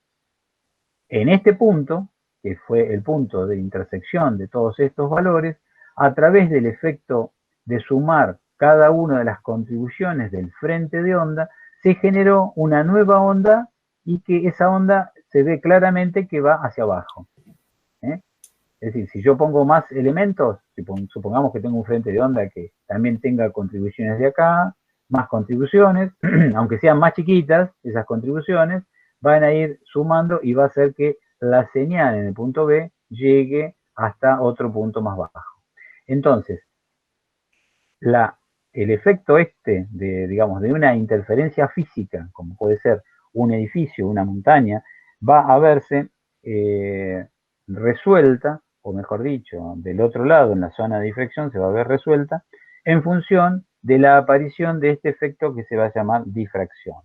en este punto, que fue el punto de intersección de todos estos valores, a través del efecto de sumar cada una de las contribuciones del frente de onda, se generó una nueva onda y que esa onda se ve claramente que va hacia abajo. Es decir, si yo pongo más elementos, supongamos que tengo un frente de onda que también tenga contribuciones de acá, más contribuciones, aunque sean más chiquitas, esas contribuciones van a ir sumando y va a hacer que la señal en el punto B llegue hasta otro punto más bajo. Entonces, el efecto digamos, de una interferencia física, como puede ser un edificio, una montaña, va a verse resuelta, o mejor dicho, del otro lado, en la zona de difracción, se va a ver resuelta en función de la aparición de este efecto que se va a llamar difracción.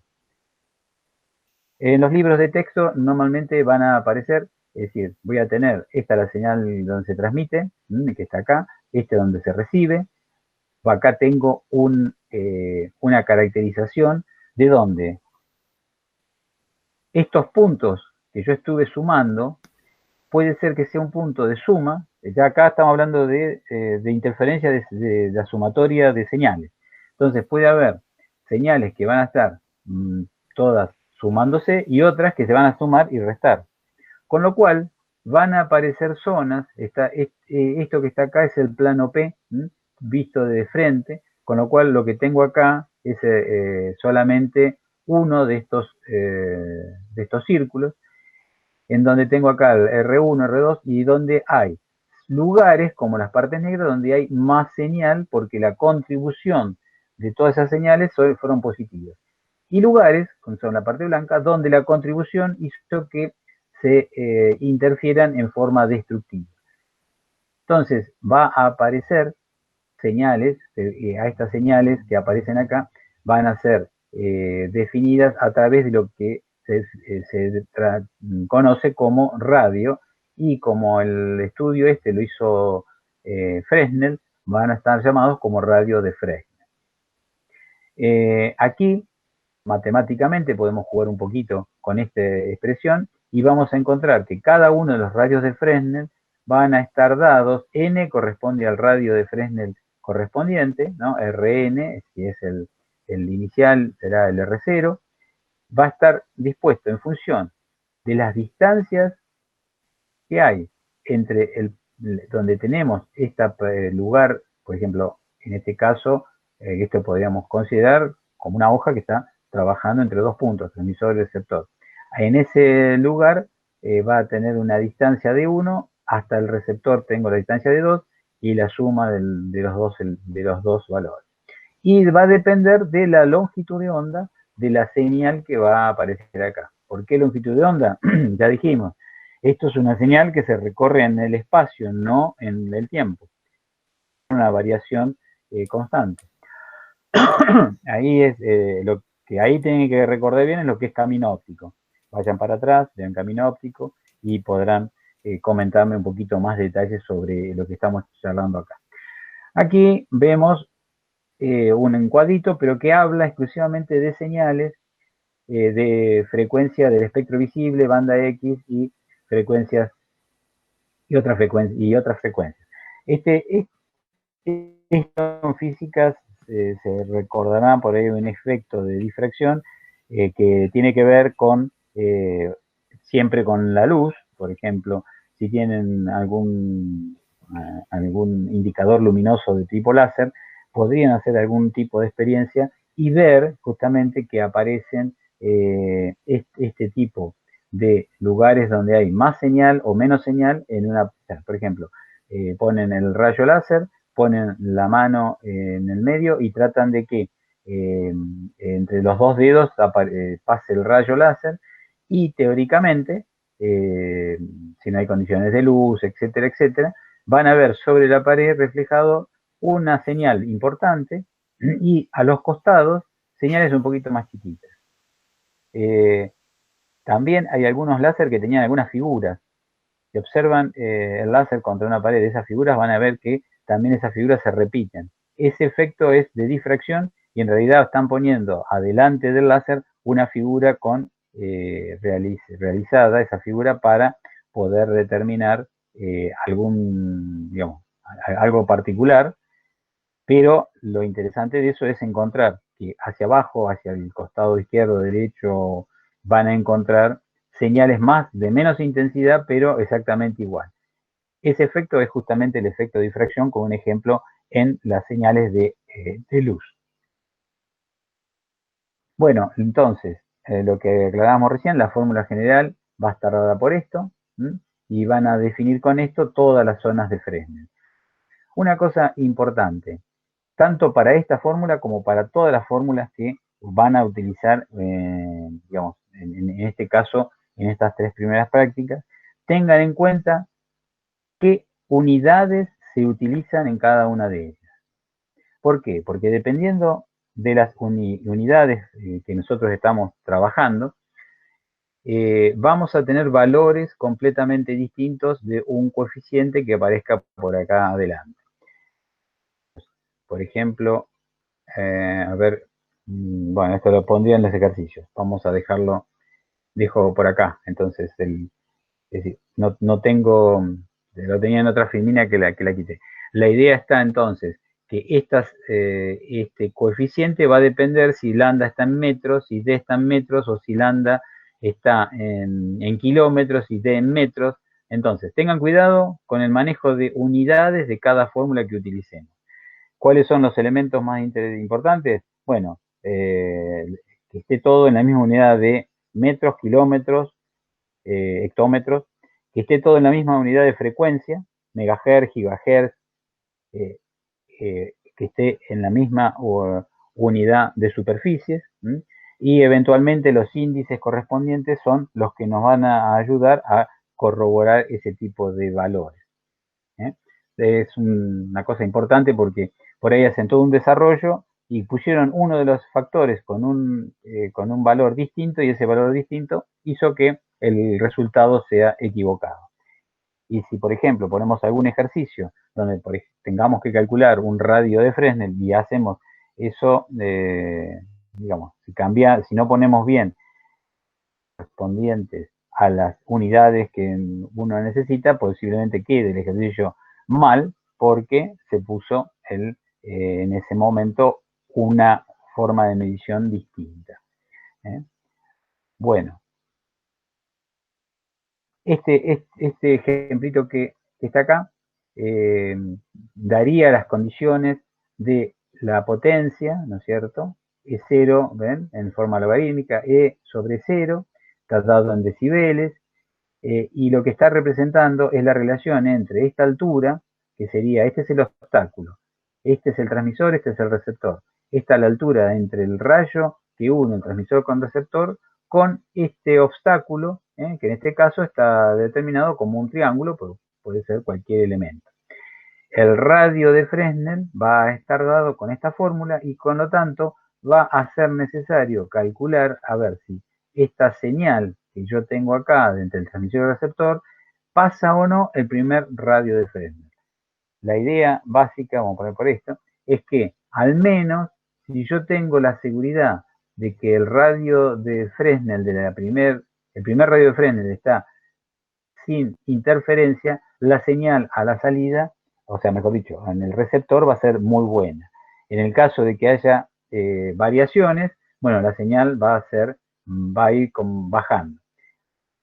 En los libros de texto normalmente van a aparecer, es decir, voy a tener esta la señal donde se transmite, que está acá, donde se recibe. Acá tengo una caracterización de donde estos puntos que yo estuve sumando, puede ser que sea un punto de suma, ya acá estamos hablando de interferencia de la sumatoria de señales. Entonces puede haber señales que van a estar todas sumándose y otras que se van a sumar y restar. Con lo cual van a aparecer zonas, esto que está acá es el plano P, visto de frente, con lo cual lo que tengo acá es solamente uno de estos círculos, en donde tengo acá el R1, R2, y donde hay lugares, como las partes negras, donde hay más señal, porque la contribución de todas esas señales fueron positivas. Y lugares, como son la parte blanca, donde la contribución hizo que se interfieran en forma destructiva. Entonces, va a aparecer señales, a estas señales que aparecen acá, van a ser definidas a través de lo que se conoce como radio, y como el estudio lo hizo Fresnel, van a estar llamados como radio de Fresnel. Aquí, matemáticamente, podemos jugar un poquito con esta expresión y vamos a encontrar que cada uno de los radios de Fresnel van a estar dados, n corresponde al radio de Fresnel correspondiente, ¿no? Rn, si es el inicial, será el R0, va a estar dispuesto en función de las distancias que hay entre donde tenemos este lugar, por ejemplo, en este caso, esto podríamos considerar como una hoja que está trabajando entre dos puntos, transmisor y receptor. En ese lugar va a tener una distancia de 1, hasta el receptor tengo la distancia de 2, y la suma de los dos valores. Y va a depender de la longitud de onda de la señal que va a aparecer acá. ¿Por qué longitud de onda? Ya dijimos, esto es una señal que se recorre en el espacio, no en el tiempo. Una variación constante. Ahí es lo que ahí tienen que recordar bien, es lo que es camino óptico. Vayan para atrás, vean camino óptico y podrán comentarme un poquito más detalles sobre lo que estamos charlando acá. Aquí vemos un encuadrito, pero que habla exclusivamente de señales de frecuencia del espectro visible, banda X y frecuencias y otras frecuencias. Estas son físicas, se recordará por ahí un efecto de difracción que tiene que ver con siempre con la luz. Por ejemplo, si tienen algún indicador luminoso de tipo láser, podrían hacer algún tipo de experiencia y ver justamente que aparecen este tipo de lugares donde hay más señal o menos señal en una, por ejemplo, ponen el rayo láser, ponen la mano en el medio y tratan de que entre los dos dedos pase el rayo láser, y teóricamente, si no hay condiciones de luz, etcétera, etcétera, van a ver sobre la pared reflejado una señal importante y a los costados señales un poquito más chiquitas. También hay algunos láser que tenían algunas figuras. Si observan el láser contra una pared de esas figuras, van a ver que también esas figuras se repiten. Ese efecto es de difracción y en realidad están poniendo adelante del láser una figura con realizada esa figura para poder determinar algo particular, Pero lo interesante de eso es encontrar que hacia abajo, hacia el costado izquierdo, derecho, van a encontrar señales de menos intensidad, pero exactamente igual. Ese efecto es justamente el efecto de difracción, como un ejemplo en las señales de luz. Bueno, entonces, lo que aclaramos recién, la fórmula general va a estar dada por esto, y van a definir con esto todas las zonas de Fresnel. Una cosa importante, tanto para esta fórmula como para todas las fórmulas que van a utilizar, digamos, en este caso, en estas tres primeras prácticas, tengan en cuenta qué unidades se utilizan en cada una de ellas. ¿Por qué? Porque dependiendo de las unidades que nosotros estamos trabajando, vamos a tener valores completamente distintos de un coeficiente que aparezca por acá adelante. Por ejemplo, a ver, bueno, esto lo pondría en los ejercicios. Vamos a dejo por acá. Entonces, es decir, no tengo, lo tenía en otra filmina que la quité. La idea está entonces que este coeficiente va a depender si lambda está en metros, si d está en metros, o si lambda está en kilómetros y d en metros. Entonces, tengan cuidado con el manejo de unidades de cada fórmula que utilicemos. ¿Cuáles son los elementos más importantes? Bueno, que esté todo en la misma unidad de metros, kilómetros, hectómetros, que esté todo en la misma unidad de frecuencia, megahertz, gigahertz, que esté en la misma unidad de superficies, y eventualmente los índices correspondientes son los que nos van a ayudar a corroborar ese tipo de valores. Es una cosa importante porque por ahí hacen todo un desarrollo y pusieron uno de los factores con un valor distinto, y ese valor distinto hizo que el resultado sea equivocado. Y si, por ejemplo, ponemos algún ejercicio donde tengamos que calcular un radio de Fresnel y hacemos eso, digamos, si no ponemos bien correspondientes a las unidades que uno necesita, posiblemente quede el ejercicio mal porque se puso en ese momento una forma de medición distinta. Bueno, este ejemplito que está acá daría las condiciones de la potencia, ¿no es cierto? E0, ¿ven? En forma logarítmica, E sobre 0, está dado en decibeles, y lo que está representando es la relación entre esta altura, que sería, este es el obstáculo, este es el transmisor, este es el receptor. Esta es la altura entre el rayo que une el transmisor con receptor con este obstáculo, que en este caso está determinado como un triángulo, pero puede ser cualquier elemento. El radio de Fresnel va a estar dado con esta fórmula y con lo tanto va a ser necesario calcular a ver si esta señal que yo tengo acá entre el transmisor y el receptor pasa o no el primer radio de Fresnel. La idea básica, vamos a poner por esto, es que al menos si yo tengo la seguridad de que el radio de Fresnel, el primer radio de Fresnel está sin interferencia, la señal a la salida, o sea, mejor dicho, en el receptor va a ser muy buena. En el caso de que haya variaciones, bueno, la señal va a ir bajando.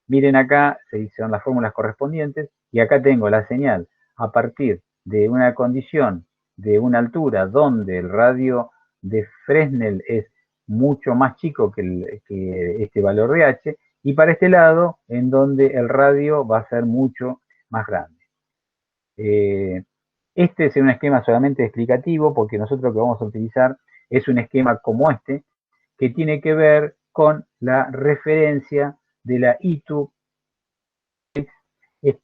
Miren acá, se hicieron las fórmulas correspondientes, y acá tengo la señal a partir de una condición de una altura donde el radio de Fresnel es mucho más chico que este valor de H, y para este lado, en donde el radio va a ser mucho más grande. Este es un esquema solamente explicativo, porque nosotros lo que vamos a utilizar es un esquema como este, que tiene que ver con la referencia de la I2.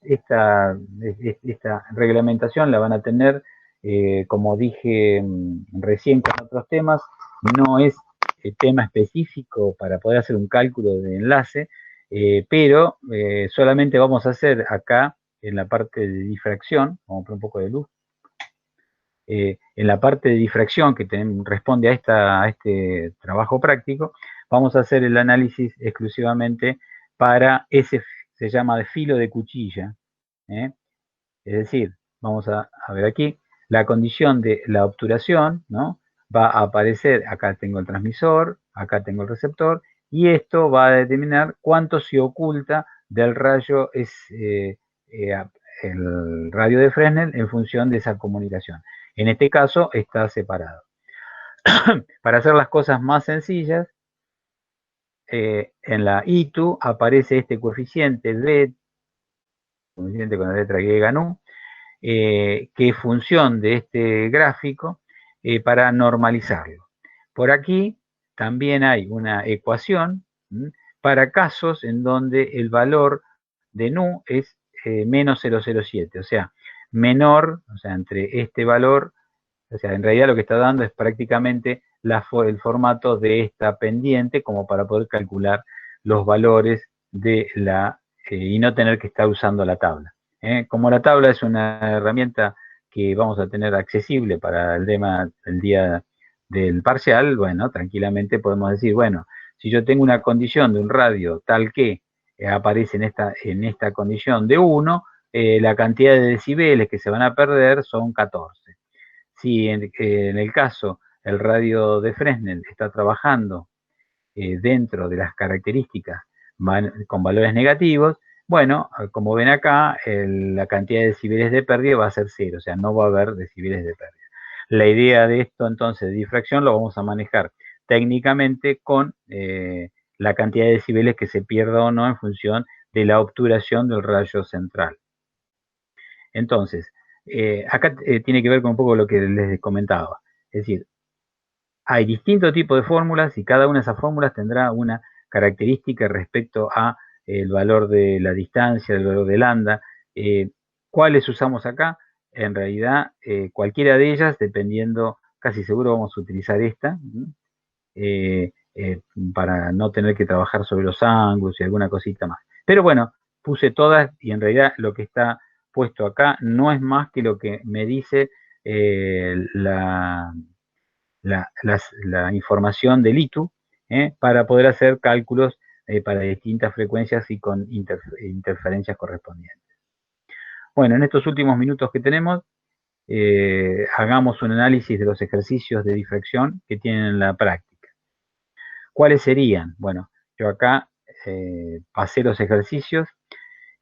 Esta reglamentación la van a tener, como dije recién con otros temas, no es tema específico para poder hacer un cálculo de enlace, pero solamente vamos a hacer acá en la parte de difracción, vamos a poner un poco de luz, en la parte de difracción que responde a este trabajo práctico, vamos a hacer el análisis exclusivamente para se llama de filo de cuchilla, Es decir, vamos a ver aquí, la condición de la obturación, ¿no? Va a aparecer, acá tengo el transmisor, acá tengo el receptor, y esto va a determinar cuánto se oculta del rayo, el radio de Fresnel en función de esa comunicación. En este caso está separado. Para hacer las cosas más sencillas, en la I2 aparece este coeficiente D, coeficiente con la letra griega nu, que es función de este gráfico para normalizarlo. Por aquí también hay una ecuación para casos en donde el valor de nu es menos 0,07, o sea, menor, o sea, entre este valor, o sea, en realidad lo que está dando es prácticamente el formato de esta pendiente como para poder calcular los valores de y no tener que estar usando la tabla. Como la tabla es una herramienta que vamos a tener accesible para el día del parcial, bueno, tranquilamente podemos decir, bueno, si yo tengo una condición de un radio tal que aparece en esta condición de 1, la cantidad de decibeles que se van a perder son 14. Si en el caso el radio de Fresnel está trabajando dentro de las características con valores negativos, bueno, como ven acá, la cantidad de decibeles de pérdida va a ser 0, o sea, no va a haber decibeles de pérdida. La idea de esto, entonces, de difracción, lo vamos a manejar técnicamente con la cantidad de decibeles que se pierda o no en función de la obturación del rayo central. Entonces, acá tiene que ver con un poco lo que les comentaba. Es decir, hay distintos tipos de fórmulas y cada una de esas fórmulas tendrá una característica respecto a el valor de la distancia, el valor de lambda. ¿Cuáles usamos acá? En realidad, cualquiera de ellas, dependiendo, casi seguro vamos a utilizar esta, para no tener que trabajar sobre los ángulos y alguna cosita más. Pero bueno, puse todas y en realidad lo que está puesto acá no es más que lo que me dice la información del ITU para poder hacer cálculos para distintas frecuencias y con interferencias correspondientes. Bueno, en estos últimos minutos que tenemos, hagamos un análisis de los ejercicios de difracción que tienen en la práctica. ¿Cuáles serían? Bueno, yo acá pasé los ejercicios.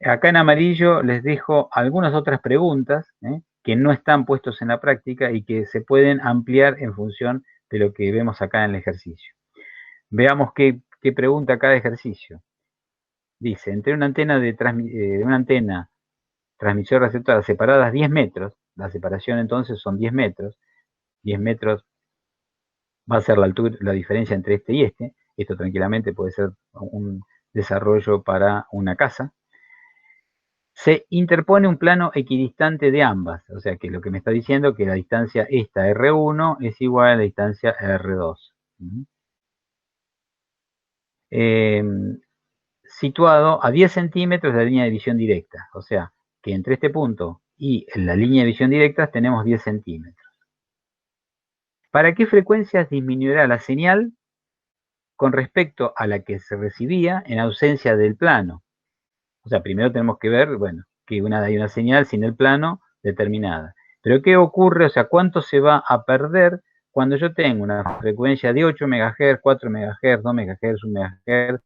Acá en amarillo les dejo algunas otras preguntas que no están puestos en la práctica y que se pueden ampliar en función de lo que vemos acá en el ejercicio. Veamos qué pregunta cada ejercicio. Dice, entre una antena transmisor receptora separadas 10 metros, la separación entonces son 10 metros, 10 metros va a ser la altura, la diferencia entre este y este, esto tranquilamente puede ser un desarrollo para una casa. Se interpone un plano equidistante de ambas, o sea que lo que me está diciendo es que la distancia esta R1 es igual a la distancia R2. Situado a 10 centímetros de la línea de visión directa, o sea que entre este punto y la línea de visión directa tenemos 10 centímetros. ¿Para qué frecuencias disminuirá la señal con respecto a la que se recibía en ausencia del plano? O sea, primero tenemos que ver, bueno, que hay una señal sin el plano determinada. Pero ¿qué ocurre? O sea, ¿cuánto se va a perder cuando yo tengo una frecuencia de 8 MHz, 4 MHz, 2 MHz, 1 MHz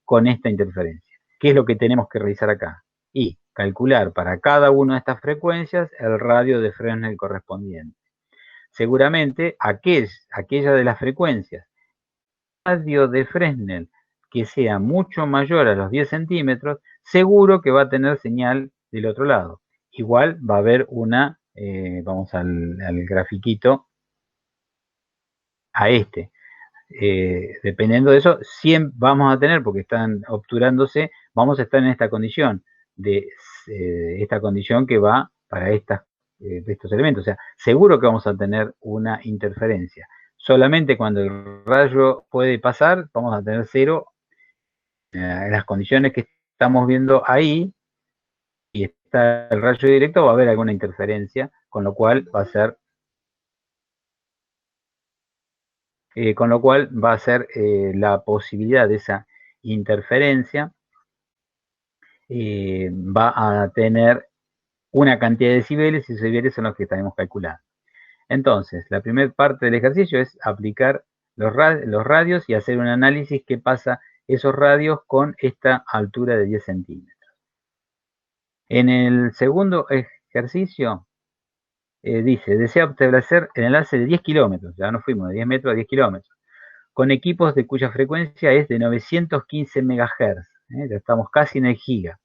con esta interferencia? ¿Qué es lo que tenemos que realizar acá? Y calcular para cada una de estas frecuencias el radio de Fresnel correspondiente. Seguramente aquella de las frecuencias, radio de Fresnel que sea mucho mayor a los 10 centímetros, seguro que va a tener señal del otro lado. Igual va a haber una, vamos al grafiquito, a este. Dependiendo de eso, siempre vamos a tener, porque están obturándose, vamos a estar en esta condición, esta condición que va para estos elementos. O sea, seguro que vamos a tener una interferencia. Solamente cuando el rayo puede pasar, vamos a tener 0. En las condiciones que estamos viendo ahí, y está el rayo directo, va a haber alguna interferencia, con lo cual va a ser la posibilidad de esa interferencia va a tener una cantidad de decibeles y decibeles son los que estaremos calculando. Entonces, la primera parte del ejercicio es aplicar los radios y hacer un análisis qué pasa esos radios con esta altura de 10 centímetros. En el segundo ejercicio dice, desea establecer el enlace de 10 kilómetros, ya nos fuimos de 10 metros a 10 kilómetros, con equipos de cuya frecuencia es de 915 MHz, ya estamos casi en el giga.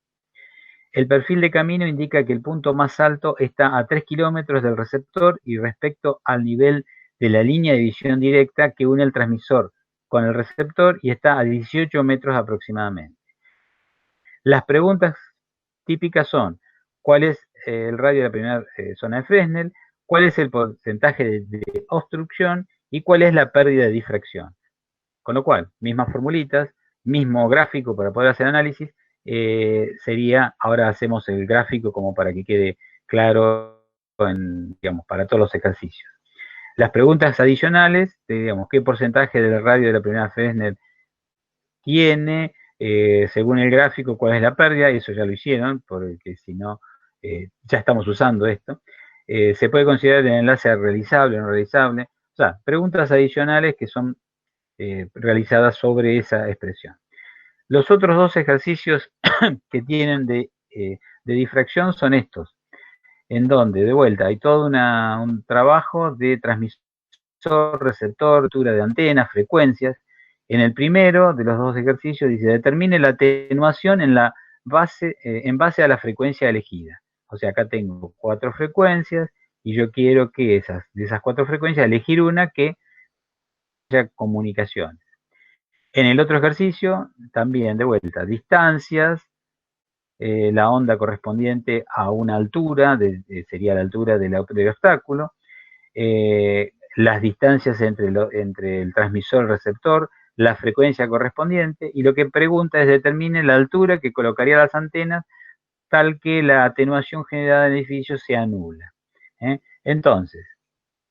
El perfil de camino indica que el punto más alto está a 3 kilómetros del receptor y respecto al nivel de la línea de visión directa que une el transmisor con el receptor y está a 18 metros aproximadamente. Las preguntas típicas son, ¿cuál es el radio de la primera zona de Fresnel? ¿Cuál es el porcentaje de obstrucción? ¿Y cuál es la pérdida de difracción? Con lo cual, mismas formulitas, mismo gráfico para poder hacer análisis, sería, ahora hacemos el gráfico como para que quede claro, digamos, para todos los ejercicios. Las preguntas adicionales, digamos, ¿qué porcentaje del radio de la primera Fresnel tiene? Según el gráfico, ¿cuál es la pérdida? Eso ya lo hicieron, porque si no, ya estamos usando esto. ¿Se puede considerar el enlace realizable o no realizable? O sea, preguntas adicionales que son realizadas sobre esa expresión. Los otros dos ejercicios que tienen de difracción son estos, en donde, de vuelta, hay todo un trabajo de transmisor, receptor, altura de antenas, frecuencias. En el primero de los dos ejercicios dice, determine la atenuación en base a la frecuencia elegida. O sea, acá tengo 4 frecuencias y yo quiero que de esas 4 frecuencias elegir una que haya comunicaciones. En el otro ejercicio, también de vuelta, distancias, la onda correspondiente a una altura, sería la altura del obstáculo, las distancias entre el transmisor y el receptor, la frecuencia correspondiente, y lo que pregunta es determine la altura que colocaría las antenas tal que la atenuación generada en el edificio sea nula. Entonces,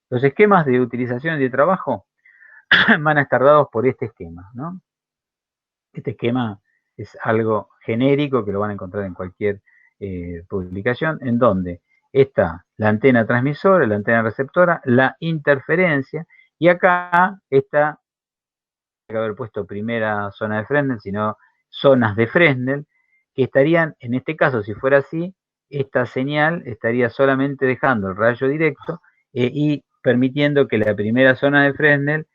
los esquemas de utilización y de trabajo van a estar dados por este esquema, ¿no? Este esquema es algo genérico que lo van a encontrar en cualquier publicación, en donde está la antena transmisora, la antena receptora, la interferencia, y acá está, que haber puesto primera zona de Fresnel, sino zonas de Fresnel, que estarían, en este caso, si fuera así, esta señal estaría solamente dejando el rayo directo y permitiendo que la primera zona de Fresnel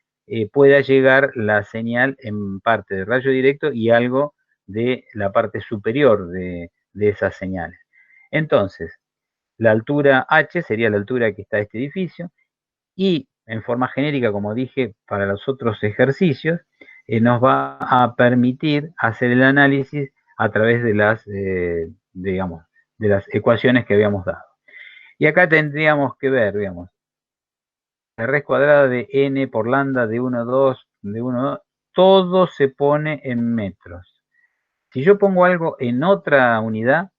pueda llegar la señal en parte del rayo directo y algo de la parte superior de esas señales. Entonces, la altura H sería la altura que está este edificio y en forma genérica, como dije, para los otros ejercicios, nos va a permitir hacer el análisis a través de las, digamos, de las ecuaciones que habíamos dado. Y acá tendríamos que ver, digamos, la raíz cuadrada de n por lambda de 1, 2, de 1, 2, todo se pone en metros. Si yo pongo algo en otra unidad,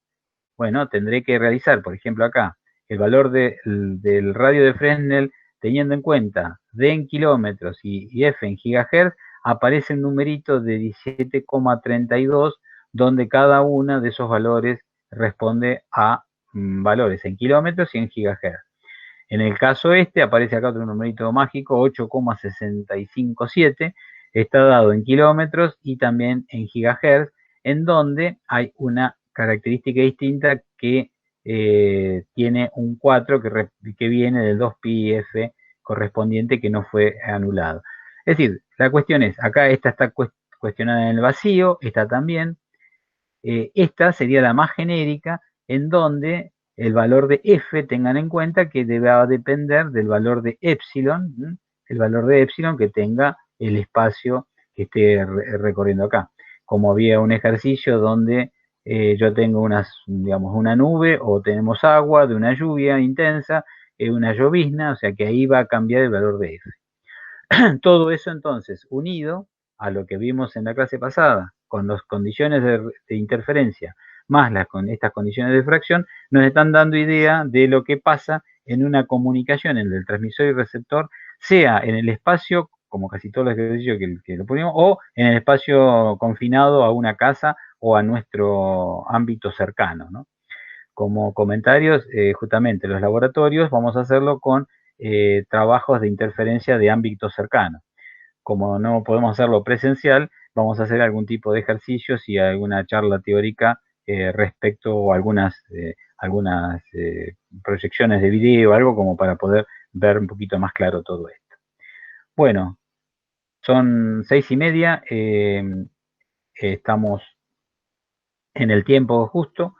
bueno, tendré que realizar, por ejemplo, acá, el valor del radio de Fresnel, teniendo en cuenta D en kilómetros y F en gigahertz, aparece un numerito de 17,32, donde cada uno de esos valores responde a valores en kilómetros y en gigahertz. En el caso aparece acá otro numerito mágico, 8,657, está dado en kilómetros y también en gigahertz, en donde hay una característica distinta que tiene un 4 que viene del 2πf correspondiente que no fue anulado. Es decir, la cuestión es, acá esta está cuestionada en el vacío, esta también, esta sería la más genérica, en donde el valor de f, tengan en cuenta que debe depender del valor de epsilon, el valor de epsilon que tenga el espacio que esté recorriendo acá. Como había un ejercicio donde yo tengo digamos, una nube o tenemos agua de una lluvia intensa, una llovizna, o sea que ahí va a cambiar el valor de f. Todo eso entonces unido a lo que vimos en la clase pasada, con las condiciones de interferencia, más estas condiciones de difracción, nos están dando idea de lo que pasa en una comunicación entre el transmisor y receptor, sea en el espacio, como casi todos los ejercicios que lo ponemos, o en el espacio confinado a una casa o a nuestro ámbito cercano, ¿no? Como comentarios, justamente los laboratorios vamos a hacerlo con trabajos de interferencia de ámbito cercano. Como no podemos hacerlo presencial, vamos a hacer algún tipo de ejercicios y alguna charla teórica respecto a algunas proyecciones de video, algo como para poder ver un poquito más claro todo esto. Bueno, son 6:30, estamos en el tiempo justo,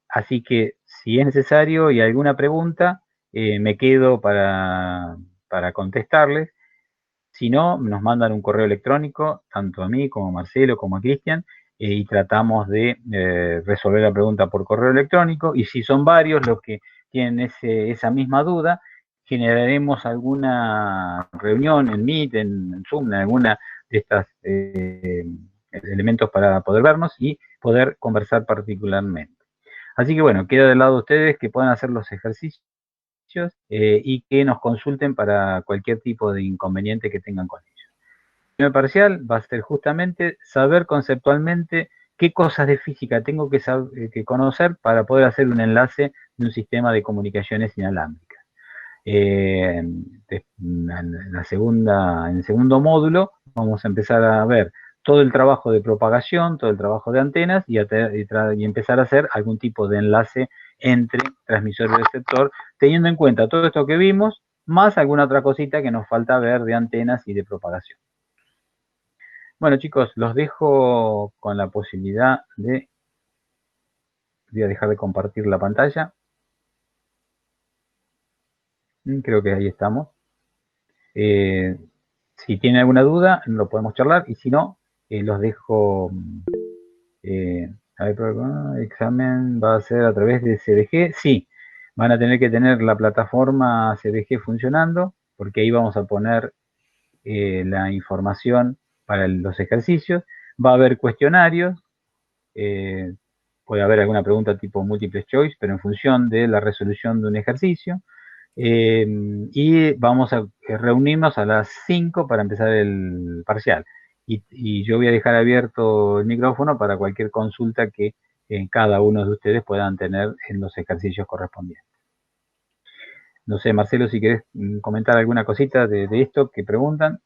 así que si es necesario y alguna pregunta, me quedo para contestarles. Si no, nos mandan un correo electrónico, tanto a mí como a Marcelo como a Cristian, y tratamos de resolver la pregunta por correo electrónico. Y si son varios los que tienen esa misma duda, generaremos alguna reunión en Meet, en Zoom, en alguna de estas elementos para poder vernos y poder conversar particularmente. Así que bueno, queda del lado de ustedes que puedan hacer los ejercicios y que nos consulten para cualquier tipo de inconveniente que tengan con ellos. El primer parcial va a ser justamente saber conceptualmente qué cosas de física tengo que conocer para poder hacer un enlace de un sistema de comunicaciones inalámbricas. En el segundo módulo vamos a empezar a ver todo el trabajo de propagación, todo el trabajo de antenas y empezar a hacer algún tipo de enlace entre transmisor y receptor, teniendo en cuenta todo esto que vimos, más alguna otra cosita que nos falta ver de antenas y de propagación. Bueno, chicos, los dejo con la posibilidad de... Voy a dejar de compartir la pantalla. Creo que ahí estamos. Si tienen alguna duda, lo podemos charlar, y si no, los dejo... a ver, examen va a ser a través de CDG. Sí, van a tener que tener la plataforma CDG funcionando, porque ahí vamos a poner la información para los ejercicios. Va a haber cuestionarios, puede haber alguna pregunta tipo multiple choice, pero en función de la resolución de un ejercicio. Y vamos a reunirnos a las 5 para empezar el parcial. Y yo voy a dejar abierto el micrófono para cualquier consulta que cada uno de ustedes puedan tener en los ejercicios correspondientes. No sé, Marcelo, si querés comentar alguna cosita de esto que preguntan.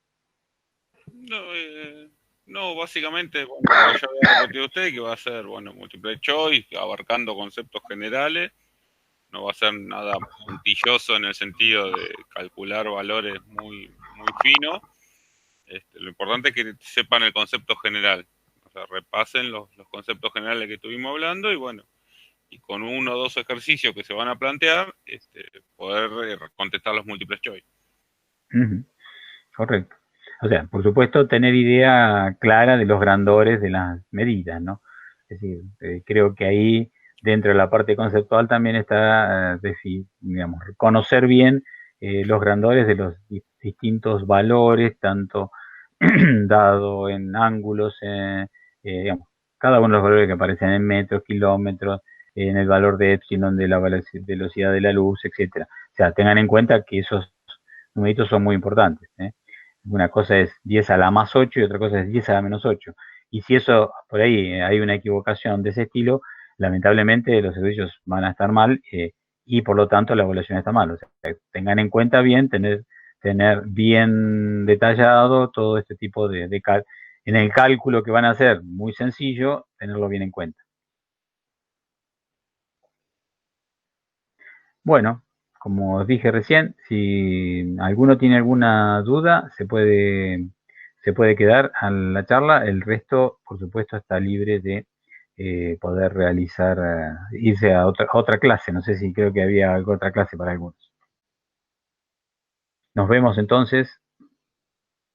No, básicamente, bueno, como ya había repetido usted, que va a ser, bueno, multiple choice, abarcando conceptos generales. No va a ser nada puntilloso en el sentido de calcular valores muy finos. Lo importante es que sepan el concepto general. O sea, repasen los conceptos generales que estuvimos hablando y bueno, y con 1 o 2 ejercicios que se van a plantear, poder contestar los múltiples choice. Correcto. O sea, por supuesto, tener idea clara de los grandores de las medidas, ¿no? Es decir, creo que ahí, dentro de la parte conceptual, también está, digamos, conocer bien los grandores de los distintos valores, tanto dado en ángulos, digamos, cada uno de los valores que aparecen en metros, kilómetros, en el valor de epsilon de la velocidad de la luz, etcétera. O sea, tengan en cuenta que esos numeritos son muy importantes, ¿eh? Una cosa es 10 a la más 8 y otra cosa es 10 a la menos 8. Y si eso, por ahí hay una equivocación de ese estilo, lamentablemente los servicios van a estar mal y por lo tanto la evaluación está mal. O sea, tengan en cuenta bien, tener bien detallado todo este tipo en el cálculo que van a hacer, muy sencillo, tenerlo bien en cuenta. Bueno, como os dije recién, si alguno tiene alguna duda, se puede quedar a la charla. El resto, por supuesto, está libre de poder realizar, irse a otra clase. No sé si creo que había otra clase para algunos. Nos vemos entonces.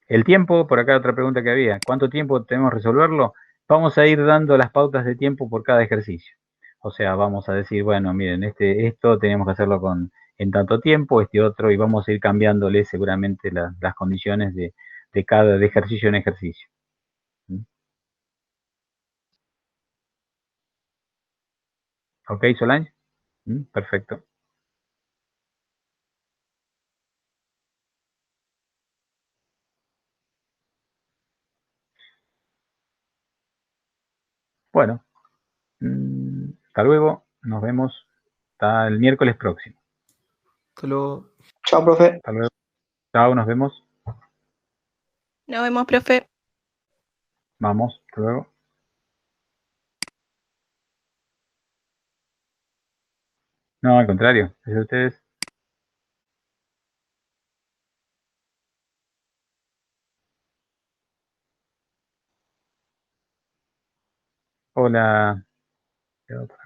El tiempo, por acá otra pregunta que había. ¿Cuánto tiempo tenemos que resolverlo? Vamos a ir dando las pautas de tiempo por cada ejercicio. O sea, vamos a decir, bueno, miren, esto tenemos que hacerlo en tanto tiempo, este otro, y vamos a ir cambiándole seguramente las condiciones de cada ejercicio en ejercicio. ¿Ok, Solange? Perfecto. Bueno, hasta luego, nos vemos hasta el miércoles próximo. Hasta luego. Chao, profe. Hasta luego. Chao, nos vemos. Nos vemos, profe. Vamos, hasta luego. No, al contrario, es de ustedes. Hola. ¿Qué otra?